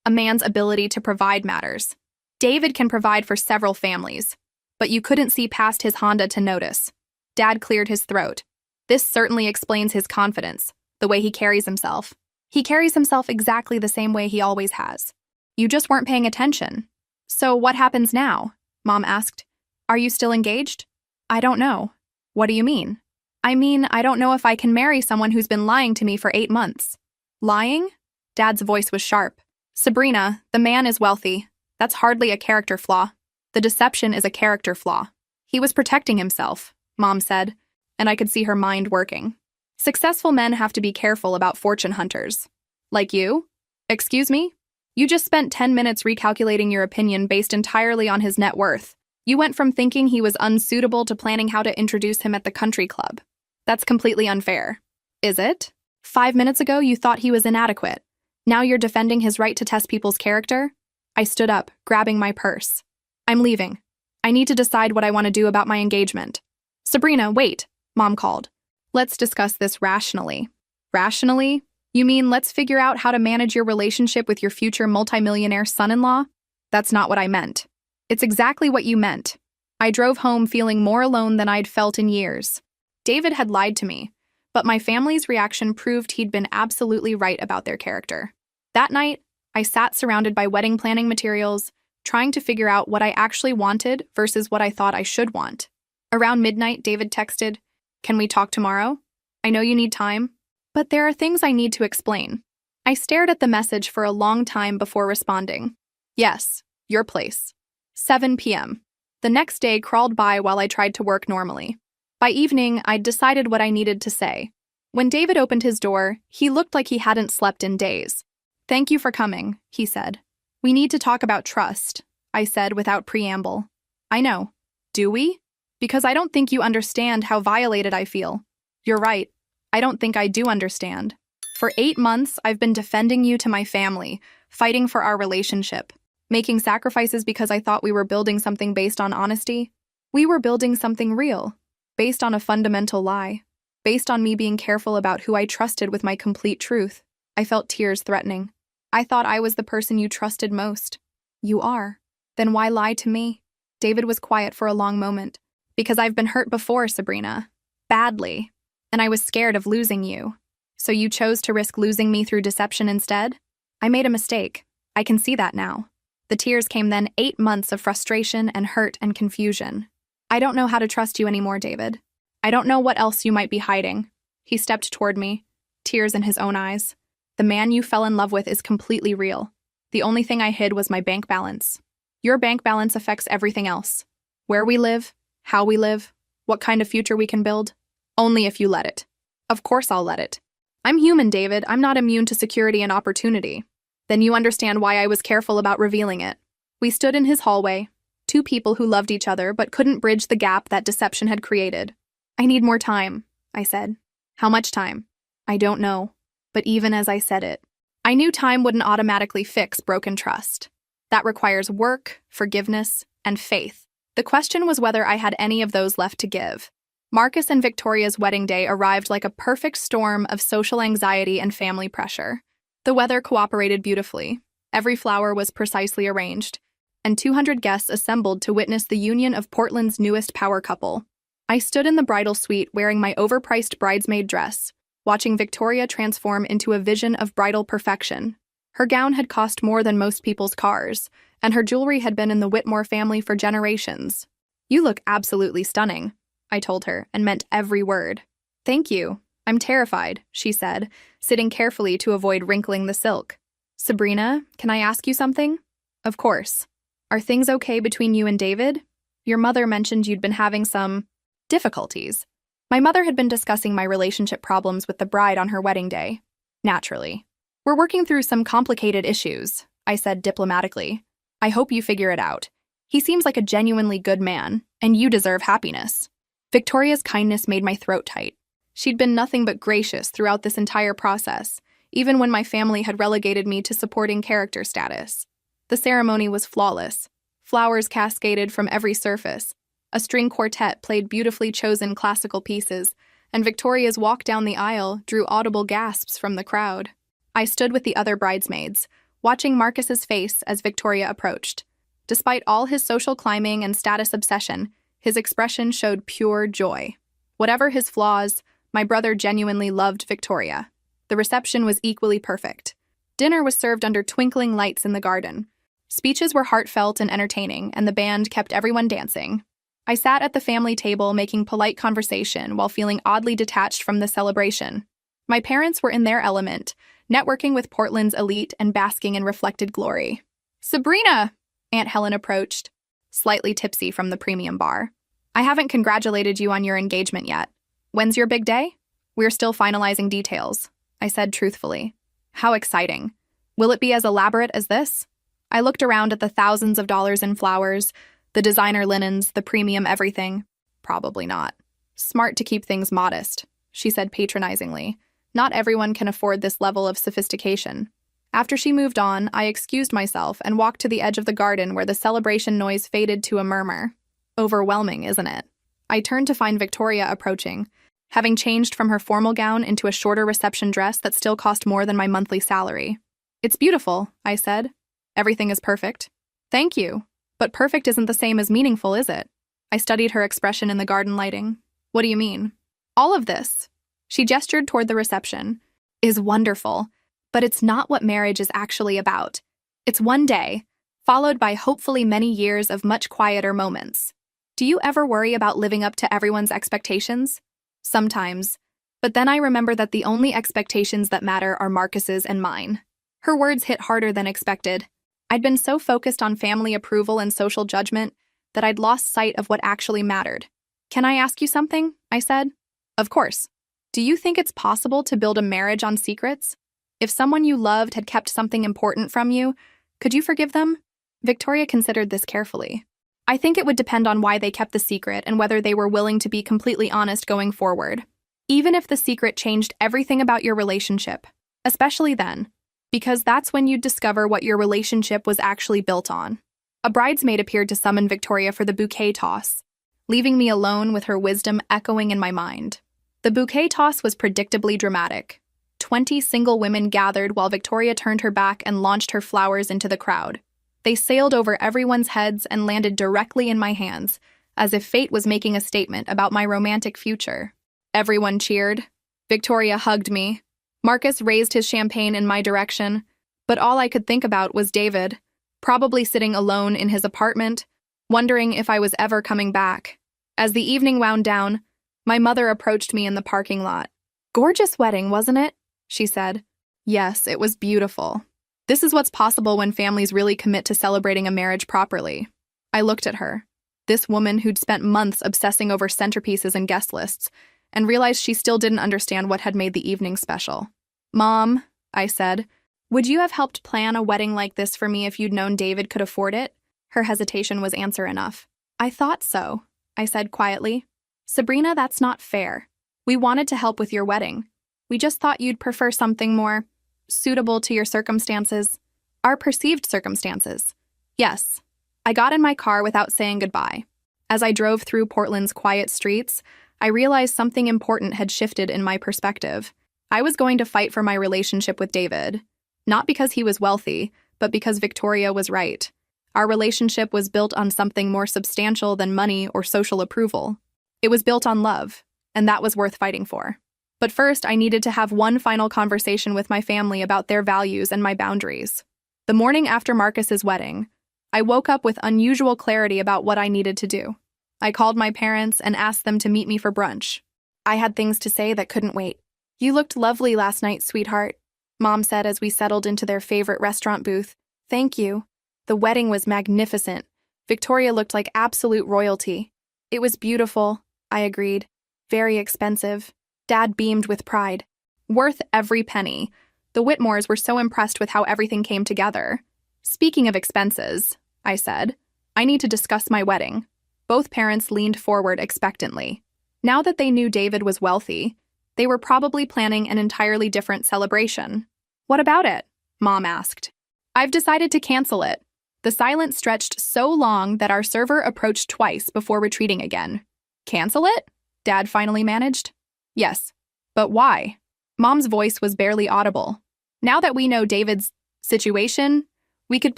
A man's ability to provide matters. David can provide for several families, but you couldn't see past his Honda to notice. Dad cleared his throat. This certainly explains his confidence. The way he carries himself. He carries himself exactly the same way he always has. You just weren't paying attention. So what happens now? Mom asked. Are you still engaged? I don't know. What do you mean? I mean, I don't know if I can marry someone who's been lying to me for 8 months. Lying? Dad's voice was sharp. Sabrina, the man is wealthy. That's hardly a character flaw. The deception is a character flaw. He was protecting himself, Mom said, and I could see her mind working. Successful men have to be careful about fortune hunters. Like you? Excuse me? You just spent 10 minutes recalculating your opinion based entirely on his net worth. You went from thinking he was unsuitable to planning how to introduce him at the country club. That's completely unfair. Is it? 5 minutes ago, you thought he was inadequate. Now you're defending his right to test people's character? I stood up, grabbing my purse. I'm leaving. I need to decide what I want to do about my engagement. Sabrina, wait, Mom called. Let's discuss this rationally. Rationally? You mean let's figure out how to manage your relationship with your future multimillionaire son-in-law? That's not what I meant. It's exactly what you meant. I drove home feeling more alone than I'd felt in years. David had lied to me, but my family's reaction proved he'd been absolutely right about their character. That night, I sat surrounded by wedding planning materials, trying to figure out what I actually wanted versus what I thought I should want. Around midnight, David texted, "Can we talk tomorrow? I know you need time, but there are things I need to explain." I stared at the message for a long time before responding. Yes, your place. 7 p.m. The next day crawled by while I tried to work normally. By evening, I'd decided what I needed to say. When David opened his door, he looked like he hadn't slept in days. "Thank you for coming," he said. "We need to talk about trust," I said without preamble. "I know. Do we? Because I don't think you understand how violated I feel." "You're right. I don't think I do understand. For 8 months, I've been defending you to my family, fighting for our relationship, making sacrifices because I thought we were building something based on honesty. We were building something real, based on a fundamental lie, based on me being careful about who I trusted with my complete truth." I felt tears threatening. "I thought I was the person you trusted most." "You are. Then why lie to me?" David was quiet for a long moment. "Because I've been hurt before, Sabrina. Badly. And I was scared of losing you. So you chose to risk losing me through deception instead? I made a mistake. I can see that now." The tears came then, 8 months of frustration and hurt and confusion. "I don't know how to trust you anymore, David. I don't know what else you might be hiding." He stepped toward me, tears in his own eyes. "The man you fell in love with is completely real. The only thing I hid was my bank balance. Your bank balance affects everything else. Where we live, how we live, what kind of future we can build. Only if you let it." "Of course I'll let it. I'm human, David. I'm not immune to security and opportunity." "Then you understand why I was careful about revealing it." We stood in his hallway, two people who loved each other but couldn't bridge the gap that deception had created. "I need more time," I said. "How much time?" "I don't know." But even as I said it, I knew time wouldn't automatically fix broken trust. That requires work, forgiveness, and faith. The question was whether I had any of those left to give. Marcus and Victoria's wedding day arrived like a perfect storm of social anxiety and family pressure. The weather cooperated beautifully. Every flower was precisely arranged, and 200 guests assembled to witness the union of Portland's newest power couple. I stood in the bridal suite wearing my overpriced bridesmaid dress, watching Victoria transform into a vision of bridal perfection. Her gown had cost more than most people's cars, and her jewelry had been in the Whitmore family for generations. "You look absolutely stunning," I told her, and meant every word. "Thank you. I'm terrified," she said, sitting carefully to avoid wrinkling the silk. "Sabrina, can I ask you something?" "Of course. Are things okay between you and David? Your mother mentioned you'd been having some difficulties." My mother had been discussing my relationship problems with the bride on her wedding day. "Naturally. We're working through some complicated issues," I said diplomatically. "I hope you figure it out. He seems like a genuinely good man, and you deserve happiness." Victoria's kindness made my throat tight. She'd been nothing but gracious throughout this entire process, even when my family had relegated me to supporting character status. The ceremony was flawless. Flowers cascaded from every surface. A string quartet played beautifully chosen classical pieces, and Victoria's walk down the aisle drew audible gasps from the crowd. I stood with the other bridesmaids, watching Marcus's face as Victoria approached. Despite all his social climbing and status obsession, his expression showed pure joy. Whatever his flaws, my brother genuinely loved Victoria. The reception was equally perfect. Dinner was served under twinkling lights in the garden. Speeches were heartfelt and entertaining, and the band kept everyone dancing. I sat at the family table making polite conversation while feeling oddly detached from the celebration. My parents were in their element, networking with Portland's elite and basking in reflected glory. "Sabrina!" Aunt Helen approached, slightly tipsy from the premium bar. "I haven't congratulated you on your engagement yet. When's your big day?" "We're still finalizing details," I said truthfully. "How exciting. Will it be as elaborate as this?" I looked around at the thousands of dollars in flowers, the designer linens, the premium everything. "Probably not." "Smart to keep things modest," she said patronizingly. "Not everyone can afford this level of sophistication." After she moved on, I excused myself and walked to the edge of the garden where the celebration noise faded to a murmur. Overwhelming, isn't it? I turned to find Victoria approaching, having changed from her formal gown into a shorter reception dress that still cost more than my monthly salary. "It's beautiful," I said. "Everything is perfect." "Thank you. But perfect isn't the same as meaningful, is it?" I studied her expression in the garden lighting. "What do you mean?" "All of this," she gestured toward the reception, "is wonderful, but it's not what marriage is actually about. It's one day, followed by hopefully many years of much quieter moments. Do you ever worry about living up to everyone's expectations?" "Sometimes. But then I remember that the only expectations that matter are Marcus's and mine." Her words hit harder than expected. I'd been so focused on family approval and social judgment that I'd lost sight of what actually mattered. "Can I ask you something?" I said. "Of course. Do you think it's possible to build a marriage on secrets? If someone you loved had kept something important from you, could you forgive them?" Victoria considered this carefully. "I think it would depend on why they kept the secret and whether they were willing to be completely honest going forward. Even if the secret changed everything about your relationship, especially then, because that's when you'd discover what your relationship was actually built on." A bridesmaid appeared to summon Victoria for the bouquet toss, leaving me alone with her wisdom echoing in my mind. The bouquet toss was predictably dramatic. 20 single women gathered while Victoria turned her back and launched her flowers into the crowd. They sailed over everyone's heads and landed directly in my hands, as if fate was making a statement about my romantic future. Everyone cheered. Victoria hugged me. Marcus raised his champagne in my direction, but all I could think about was David, probably sitting alone in his apartment, wondering if I was ever coming back. As the evening wound down, my mother approached me in the parking lot. "Gorgeous wedding, wasn't it?" she said. "Yes, it was beautiful. This is what's possible when families really commit to celebrating a marriage properly." I looked at her, this woman who'd spent months obsessing over centerpieces and guest lists, and realized she still didn't understand what had made the evening special. "Mom," I said, "would you have helped plan a wedding like this for me if you'd known David could afford it?" Her hesitation was answer enough. "I thought so," I said quietly. "Sabrina, that's not fair. We wanted to help with your wedding. We just thought you'd prefer something more suitable to your circumstances." "Our perceived circumstances." "Yes." I got in my car without saying goodbye. As I drove through Portland's quiet streets, I realized something important had shifted in my perspective. I was going to fight for my relationship with David, not because he was wealthy, but because Victoria was right. Our relationship was built on something more substantial than money or social approval. It was built on love, and that was worth fighting for. But first, I needed to have one final conversation with my family about their values and my boundaries. The morning after Marcus's wedding, I woke up with unusual clarity about what I needed to do. I called my parents and asked them to meet me for brunch. I had things to say that couldn't wait. "You looked lovely last night, sweetheart," Mom said as we settled into their favorite restaurant booth. "Thank you. The wedding was magnificent. Victoria looked like absolute royalty." "It was beautiful," I agreed. "Very expensive." Dad beamed with pride. "Worth every penny." The Whitmores were so impressed with how everything came together. "Speaking of expenses," I said, "I need to discuss my wedding." Both parents leaned forward expectantly. Now that they knew David was wealthy, they were probably planning an entirely different celebration. "What about it?" Mom asked. "I've decided to cancel it." The silence stretched so long that our server approached twice before retreating again. "Cancel it?" Dad finally managed. "Yes. But why?" Mom's voice was barely audible. "Now that we know David's situation, we could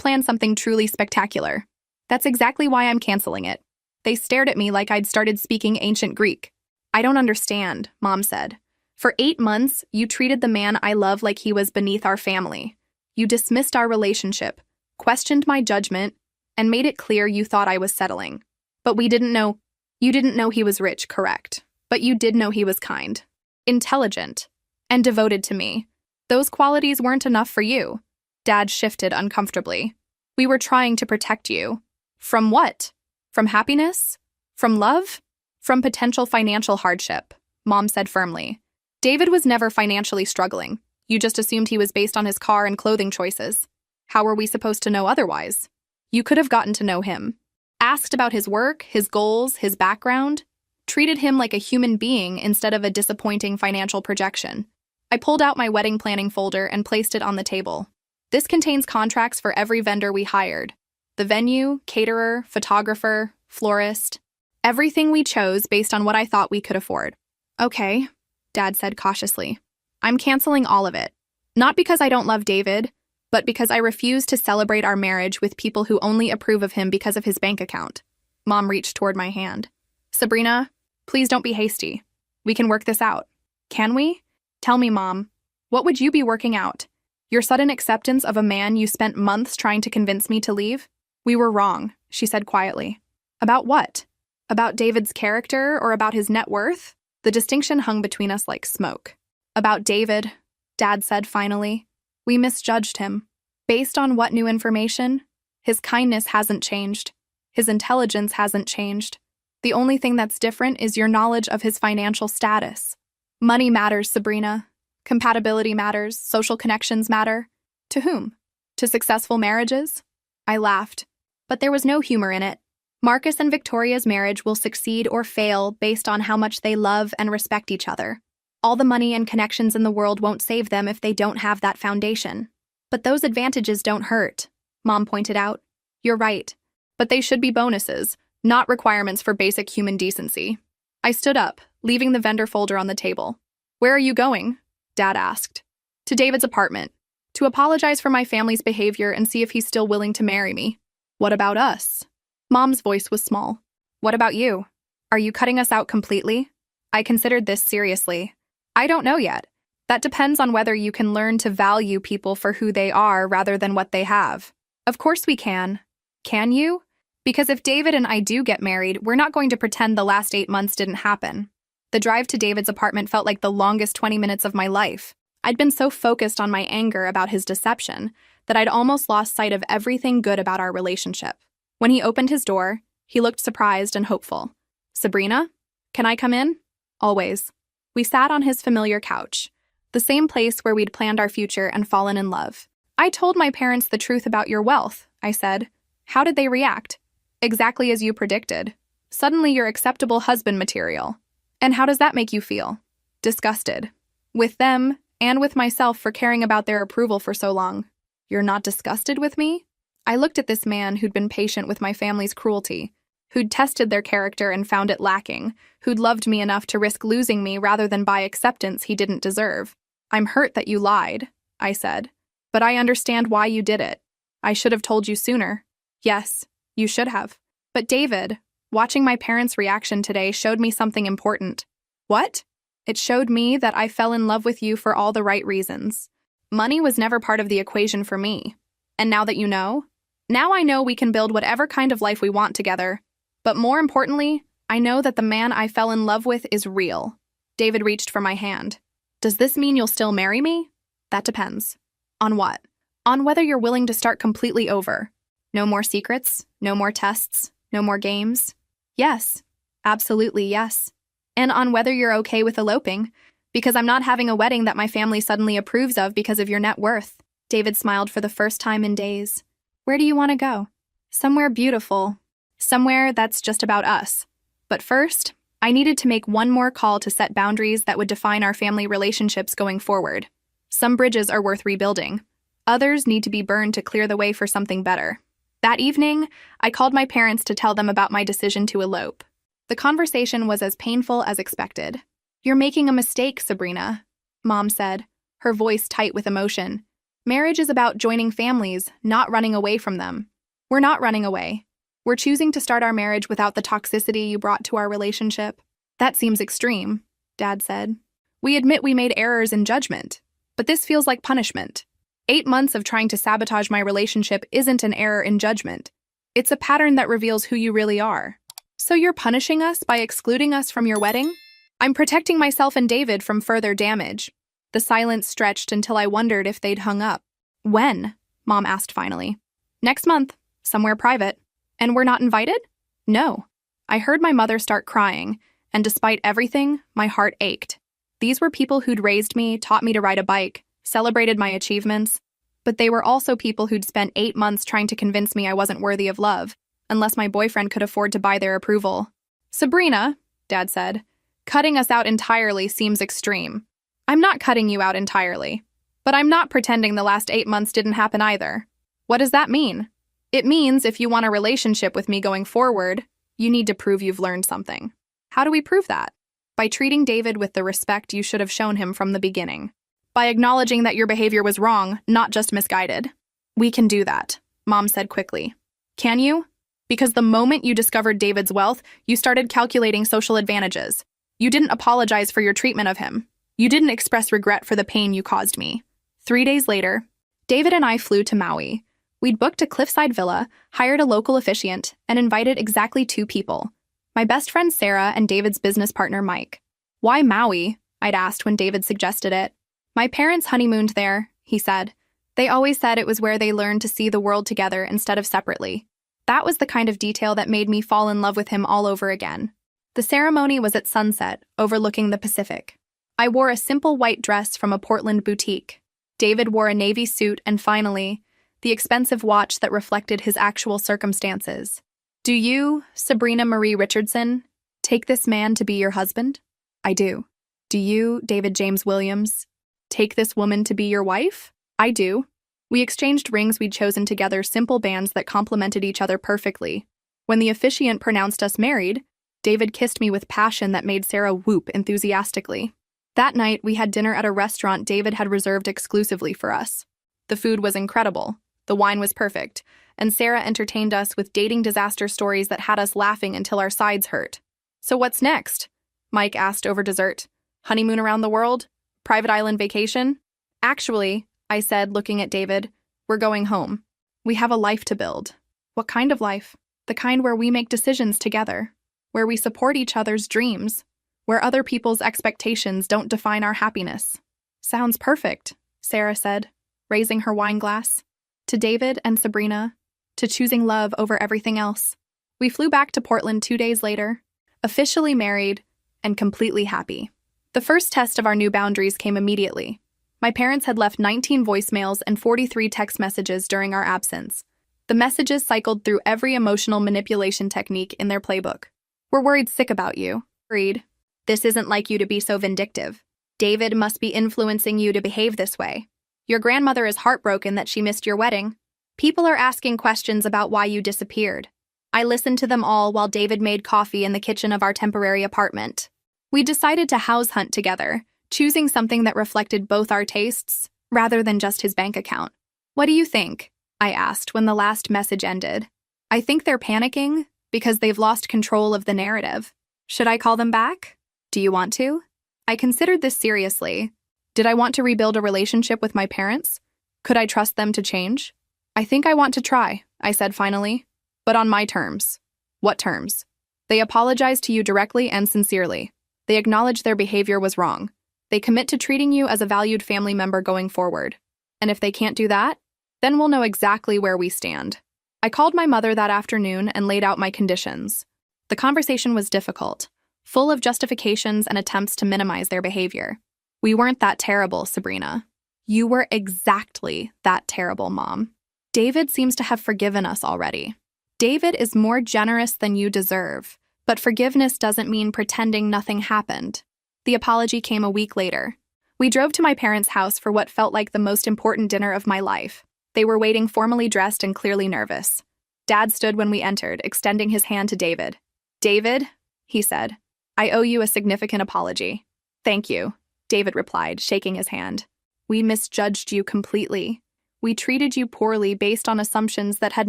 plan something truly spectacular. That's exactly why I'm canceling it." They stared at me like I'd started speaking ancient Greek. "I don't understand," Mom said. For 8 months, you treated the man I love like he was beneath our family. You dismissed our relationship, questioned my judgment, and made it clear you thought I was settling. But we didn't know. You didn't know he was rich, correct? But you did know he was kind, intelligent, and devoted to me. Those qualities weren't enough for you. Dad shifted uncomfortably. We were trying to protect you. From what? From happiness? From love? From potential financial hardship, Mom said firmly. David was never financially struggling. You just assumed he was based on his car and clothing choices. How were we supposed to know otherwise? You could have gotten to know him. Asked about his work, his goals, his background. Treated him like a human being instead of a disappointing financial projection. I pulled out my wedding planning folder and placed it on the table. This contains contracts for every vendor we hired. The venue, caterer, photographer, florist. Everything we chose based on what I thought we could afford. Okay, Dad said cautiously. I'm canceling all of it. Not because I don't love David, but because I refuse to celebrate our marriage with people who only approve of him because of his bank account. Mom reached toward my hand. Sabrina, please don't be hasty. We can work this out. Can we? Tell me, Mom, what would you be working out? Your sudden acceptance of a man you spent months trying to convince me to leave? We were wrong, she said quietly. About what? About David's character or about his net worth? The distinction hung between us like smoke. About David, Dad said finally. We misjudged him. Based on what new information? His kindness hasn't changed. His intelligence hasn't changed. The only thing that's different is your knowledge of his financial status. Money matters, Sabrina. Compatibility matters. Social connections matter. To whom? To successful marriages? I laughed. But there was no humor in it. Marcus and Victoria's marriage will succeed or fail based on how much they love and respect each other. All the money and connections in the world won't save them if they don't have that foundation. But those advantages don't hurt, Mom pointed out. You're right. But they should be bonuses, not requirements for basic human decency. I stood up, leaving the vendor folder on the table. Where are you going? Dad asked. To David's apartment. To apologize for my family's behavior and see if he's still willing to marry me. What about us? Mom's voice was small. What about you? Are you cutting us out completely? I considered this seriously. I don't know yet. That depends on whether you can learn to value people for who they are rather than what they have. Of course we can. Can you? Because if David and I do get married, we're not going to pretend the last 8 months didn't happen. The drive to David's apartment felt like the longest 20 minutes of my life. I'd been so focused on my anger about his deception that I'd almost lost sight of everything good about our relationship. When he opened his door, he looked surprised and hopeful. Sabrina? Can I come in? Always. We sat on his familiar couch, the same place where we'd planned our future and fallen in love. I told my parents the truth about your wealth, I said. How did they react? Exactly as you predicted. Suddenly you're acceptable husband material. And how does that make you feel? Disgusted. With them, and with myself for caring about their approval for so long. You're not disgusted with me? I looked at this man who'd been patient with my family's cruelty, who'd tested their character and found it lacking, who'd loved me enough to risk losing me rather than buy acceptance he didn't deserve. I'm hurt that you lied, I said. But I understand why you did it. I should have told you sooner. Yes, you should have. But David, watching my parents' reaction today showed me something important. What? It showed me that I fell in love with you for all the right reasons. Money was never part of the equation for me. And now that you know, now I know we can build whatever kind of life we want together. But more importantly, I know that the man I fell in love with is real. David reached for my hand. Does this mean you'll still marry me? That depends. On what? On whether you're willing to start completely over. No more secrets, no more tests, no more games. Yes, absolutely yes. And on whether you're okay with eloping, because I'm not having a wedding that my family suddenly approves of because of your net worth. David smiled for the first time in days. Where do you want to go? Somewhere beautiful. Somewhere that's just about us. But first, I needed to make one more call to set boundaries that would define our family relationships going forward. Some bridges are worth rebuilding. Others need to be burned to clear the way for something better. That evening, I called my parents to tell them about my decision to elope. The conversation was as painful as expected. You're making a mistake, Sabrina, Mom said, her voice tight with emotion. Marriage is about joining families, not running away from them. We're not running away. We're choosing to start our marriage without the toxicity you brought to our relationship. That seems extreme, Dad said. We admit we made errors in judgment, but this feels like punishment. 8 months of trying to sabotage my relationship isn't an error in judgment. It's a pattern that reveals who you really are. So you're punishing us by excluding us from your wedding? I'm protecting myself and David from further damage. The silence stretched until I wondered if they'd hung up. When? Mom asked finally. Next month, somewhere private. And we're not invited? No. I heard my mother start crying, and despite everything, my heart ached. These were people who'd raised me, taught me to ride a bike, celebrated my achievements, but they were also people who'd spent 8 months trying to convince me I wasn't worthy of love, unless my boyfriend could afford to buy their approval. Sabrina, Dad said, cutting us out entirely seems extreme. I'm not cutting you out entirely, but I'm not pretending the last 8 months didn't happen either. What does that mean? It means if you want a relationship with me going forward, you need to prove you've learned something. How do we prove that? By treating David with the respect you should have shown him from the beginning. By acknowledging that your behavior was wrong, not just misguided. We can do that, Mom said quickly. Can you? Because the moment you discovered David's wealth, you started calculating social advantages. You didn't apologize for your treatment of him. You didn't express regret for the pain you caused me. 3 days later, David and I flew to Maui. We'd booked a cliffside villa, hired a local officiant, and invited exactly 2 people. My best friend Sarah and David's business partner Mike. Why Maui? I'd asked when David suggested it. My parents honeymooned there, he said. They always said it was where they learned to see the world together instead of separately. That was the kind of detail that made me fall in love with him all over again. The ceremony was at sunset, overlooking the Pacific. I wore a simple white dress from a Portland boutique. David wore a navy suit and finally, the expensive watch that reflected his actual circumstances. Do you, Sabrina Marie Richardson, take this man to be your husband? I do. Do you, David James Williams, take this woman to be your wife? I do. We exchanged rings we'd chosen together, simple bands that complemented each other perfectly. When the officiant pronounced us married, David kissed me with passion that made Sarah whoop enthusiastically. That night, we had dinner at a restaurant David had reserved exclusively for us. The food was incredible, the wine was perfect, and Sarah entertained us with dating disaster stories that had us laughing until our sides hurt. So what's next? Mike asked over dessert. Honeymoon around the world? Private island vacation? Actually, I said, looking at David, we're going home. We have a life to build. What kind of life? The kind where we make decisions together, where we support each other's dreams, where other people's expectations don't define our happiness. Sounds perfect, Sarah said, raising her wine glass. To David and Sabrina, to choosing love over everything else. We flew back to Portland 2 days later, officially married and completely happy. The first test of our new boundaries came immediately. My parents had left 19 voicemails and 43 text messages during our absence. The messages cycled through every emotional manipulation technique in their playbook. We're worried sick about you. Worried. This isn't like you to be so vindictive. David must be influencing you to behave this way. Your grandmother is heartbroken that she missed your wedding. People are asking questions about why you disappeared. I listened to them all while David made coffee in the kitchen of our temporary apartment. We decided to house hunt together, choosing something that reflected both our tastes, rather than just his bank account. What do you think? I asked when the last message ended. I think they're panicking because they've lost control of the narrative. Should I call them back? Do you want to? I considered this seriously. Did I want to rebuild a relationship with my parents? Could I trust them to change? I think I want to try, I said finally, but on my terms. What terms? They apologize to you directly and sincerely. They acknowledge their behavior was wrong. They commit to treating you as a valued family member going forward. And if they can't do that, then we'll know exactly where we stand. I called my mother that afternoon and laid out my conditions. The conversation was difficult, full of justifications and attempts to minimize their behavior. We weren't that terrible, Sabrina. You were exactly that terrible, Mom. David seems to have forgiven us already. David is more generous than you deserve, but forgiveness doesn't mean pretending nothing happened. The apology came a week later. We drove to my parents' house for what felt like the most important dinner of my life. They were waiting, formally dressed and clearly nervous. Dad stood when we entered, extending his hand to David. David, he said, I owe you a significant apology. Thank you, David replied, shaking his hand. We misjudged you completely. We treated you poorly based on assumptions that had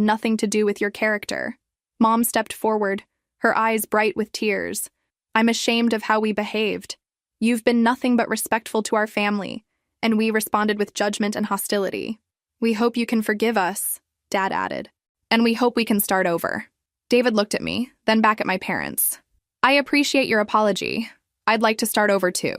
nothing to do with your character. Mom stepped forward, her eyes bright with tears. I'm ashamed of how we behaved. You've been nothing but respectful to our family, and we responded with judgment and hostility. We hope you can forgive us, Dad added. And we hope we can start over. David looked at me, then back at my parents. I appreciate your apology. I'd like to start over too.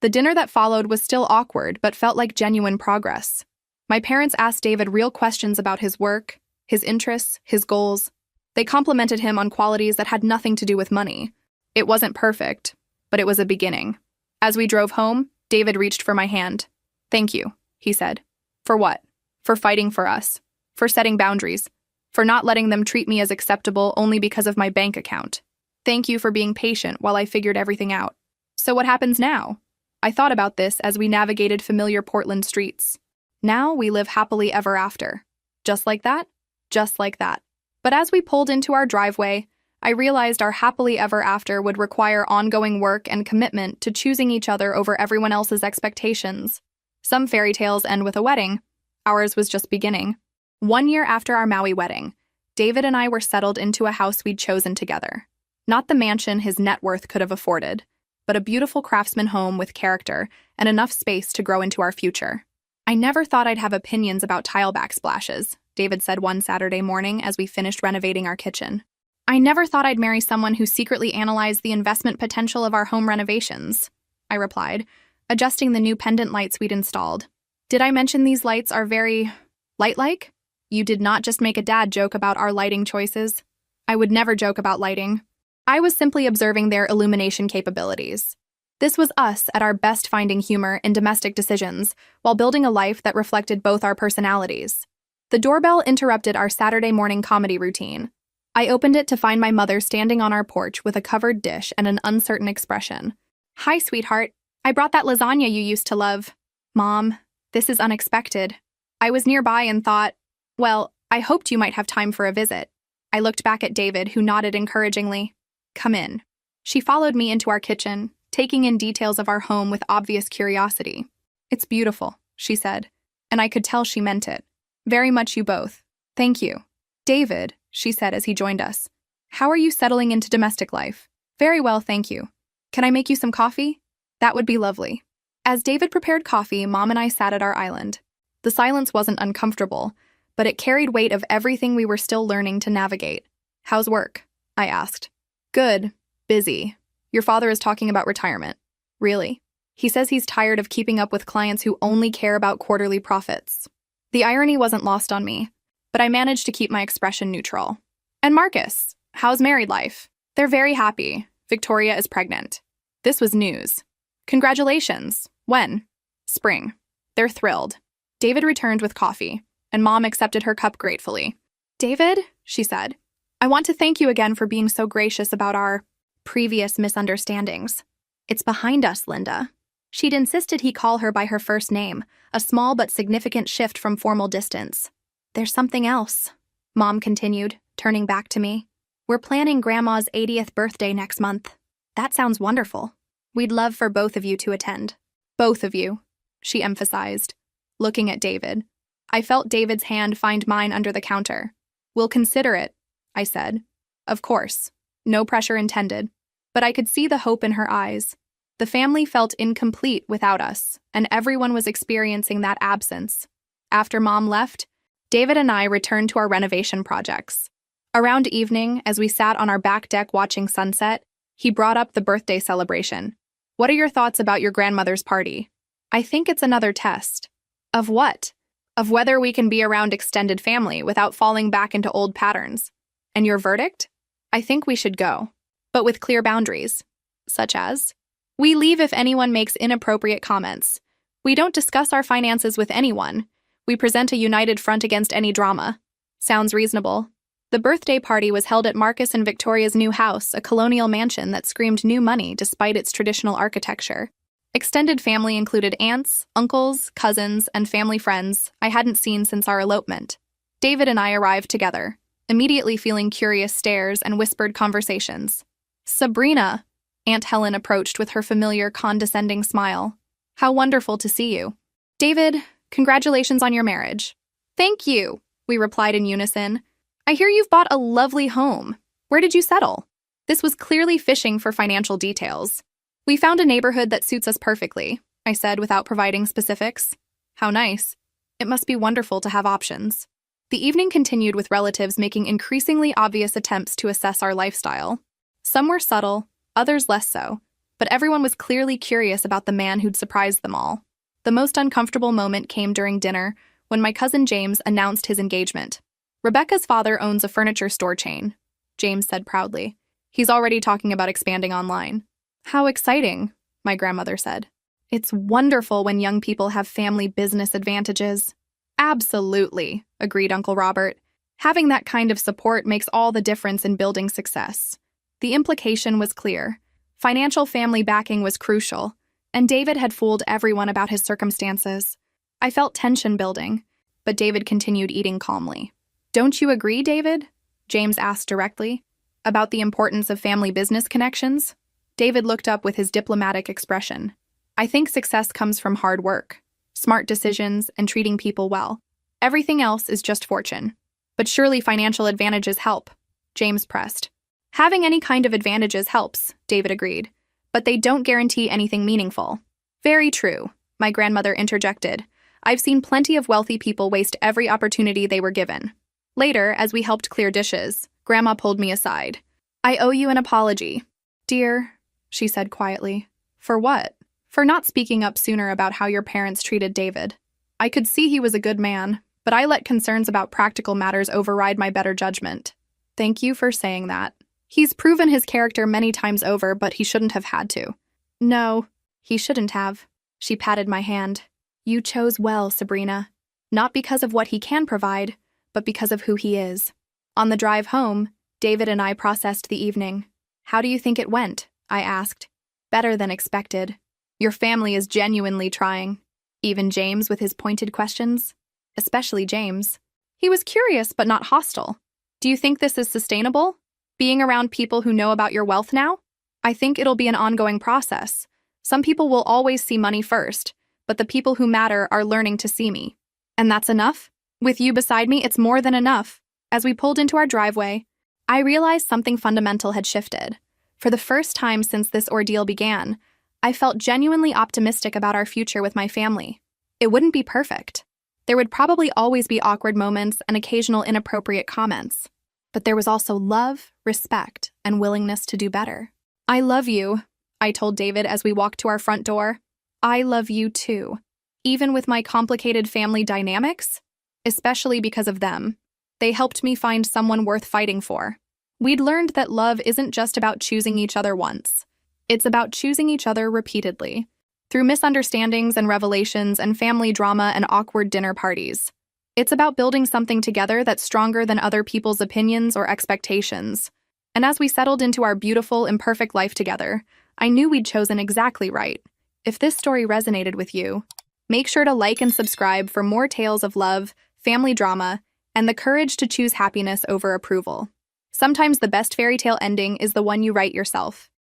The dinner that followed was still awkward, but felt like genuine progress. My parents asked David real questions about his work, his interests, his goals. They complimented him on qualities that had nothing to do with money. It wasn't perfect, but it was a beginning. As we drove home, David reached for my hand. Thank you, he said. For what? For fighting for us. For setting boundaries. For not letting them treat me as acceptable only because of my bank account. Thank you for being patient while I figured everything out. So what happens now? I thought about this as we navigated familiar Portland streets. Now we live happily ever after. Just like that? Just like that. But as we pulled into our driveway, I realized our happily ever after would require ongoing work and commitment to choosing each other over everyone else's expectations. Some fairy tales end with a wedding. Ours was just beginning. 1 year after our Maui wedding, David and I were settled into a house we'd chosen together. Not the mansion his net worth could have afforded, but a beautiful craftsman home with character and enough space to grow into our future. I never thought I'd have opinions about tile backsplashes, David said one Saturday morning as we finished renovating our kitchen. I never thought I'd marry someone who secretly analyzed the investment potential of our home renovations, I replied, adjusting the new pendant lights we'd installed. Did I mention these lights are very light-like? You did not just make a dad joke about our lighting choices. I would never joke about lighting. I was simply observing their illumination capabilities. This was us at our best finding humor in domestic decisions while building a life that reflected both our personalities. The doorbell interrupted our Saturday morning comedy routine. I opened it to find my mother standing on our porch with a covered dish and an uncertain expression. Hi, sweetheart. I brought that lasagna you used to love. Mom, this is unexpected. I was nearby and thought, well, I hoped you might have time for a visit. I looked back at David, who nodded encouragingly. Come in. She followed me into our kitchen, taking in details of our home with obvious curiosity. It's beautiful, she said, and I could tell she meant it. Very much you both. Thank you. David, she said as he joined us. How are you settling into domestic life? Very well, thank you. Can I make you some coffee? That would be lovely. As David prepared coffee, Mom and I sat at our island. The silence wasn't uncomfortable, but it carried weight of everything we were still learning to navigate. How's work? I asked. Good. Busy. Your father is talking about retirement. Really? He says he's tired of keeping up with clients who only care about quarterly profits. The irony wasn't lost on me, but I managed to keep my expression neutral. And Marcus, how's married life? They're very happy. Victoria is pregnant. This was news. Congratulations. When? Spring. They're thrilled. David returned with coffee, and Mom accepted her cup gratefully. David, she said, I want to thank you again for being so gracious about our previous misunderstandings. It's behind us, Linda. She'd insisted he call her by her first name, a small but significant shift from formal distance. There's something else, Mom continued, turning back to me. We're planning Grandma's 80th birthday next month. That sounds wonderful. We'd love for both of you to attend. Both of you, she emphasized, looking at David. I felt David's hand find mine under the counter. We'll consider it, I said. Of course. No pressure intended. But I could see the hope in her eyes. The family felt incomplete without us, and everyone was experiencing that absence. After Mom left, David and I returned to our renovation projects. Around evening, as we sat on our back deck watching sunset, he brought up the birthday celebration. What are your thoughts about your grandmother's party? I think it's another test. Of what? Of whether we can be around extended family without falling back into old patterns. And your verdict? I think we should go, but with clear boundaries, such as, we leave if anyone makes inappropriate comments. We don't discuss our finances with anyone. We present a united front against any drama. Sounds reasonable. The birthday party was held at Marcus and Victoria's new house, a colonial mansion that screamed new money despite its traditional architecture. Extended family included aunts, uncles, cousins, and family friends I hadn't seen since our elopement. David and I arrived together, immediately feeling curious stares and whispered conversations. Sabrina, Aunt Helen approached with her familiar condescending smile. How wonderful to see you. David, congratulations on your marriage. Thank you, we replied in unison. I hear you've bought a lovely home. Where did you settle? This was clearly fishing for financial details. We found a neighborhood that suits us perfectly, I said without providing specifics. How nice. It must be wonderful to have options. The evening continued with relatives making increasingly obvious attempts to assess our lifestyle. Some were subtle, others less so, but everyone was clearly curious about the man who'd surprised them all. The most uncomfortable moment came during dinner when my cousin James announced his engagement. Rebecca's father owns a furniture store chain, James said proudly. He's already talking about expanding online. How exciting, my grandmother said. It's wonderful when young people have family business advantages. Absolutely, agreed Uncle Robert. Having that kind of support makes all the difference in building success. The implication was clear. Financial family backing was crucial, and David had fooled everyone about his circumstances. I felt tension building, but David continued eating calmly. Don't you agree, David? James asked directly. About the importance of family business connections? David looked up with his diplomatic expression. I think success comes from hard work, smart decisions, and treating people well. Everything else is just fortune. But surely financial advantages help, James pressed. Having any kind of advantages helps, David agreed, but they don't guarantee anything meaningful. Very true, my grandmother interjected. I've seen plenty of wealthy people waste every opportunity they were given. Later, as we helped clear dishes, Grandma pulled me aside. I owe you an apology. Dear, she said quietly. For what? For not speaking up sooner about how your parents treated David. I could see he was a good man, but I let concerns about practical matters override my better judgment. Thank you for saying that. He's proven his character many times over, but he shouldn't have had to. No, he shouldn't have. She patted my hand. You chose well, Sabrina. Not because of what he can provide, but because of who he is. On the drive home, David and I processed the evening. How do you think it went? I asked. Better than expected. Your family is genuinely trying. Even James with his pointed questions. Especially James. He was curious but not hostile. Do you think this is sustainable? Being around people who know about your wealth now? I think it'll be an ongoing process. Some people will always see money first, but the people who matter are learning to see me. And that's enough? With you beside me, it's more than enough. As we pulled into our driveway, I realized something fundamental had shifted. For the first time since this ordeal began, I felt genuinely optimistic about our future with my family. It wouldn't be perfect. There would probably always be awkward moments and occasional inappropriate comments. But there was also love, respect, and willingness to do better. I love you, I told David as we walked to our front door. I love you too. Even with my complicated family dynamics? Especially because of them. They helped me find someone worth fighting for. We'd learned that love isn't just about choosing each other once. It's about choosing each other repeatedly. Through misunderstandings and revelations and family drama and awkward dinner parties. It's about building something together that's stronger than other people's opinions or expectations. And as we settled into our beautiful, imperfect life together, I knew we'd chosen exactly right. If this story resonated with you, make sure to like and subscribe for more tales of love, family drama, and the courage to choose happiness over approval. Sometimes the best fairy tale ending is the one you write yourself.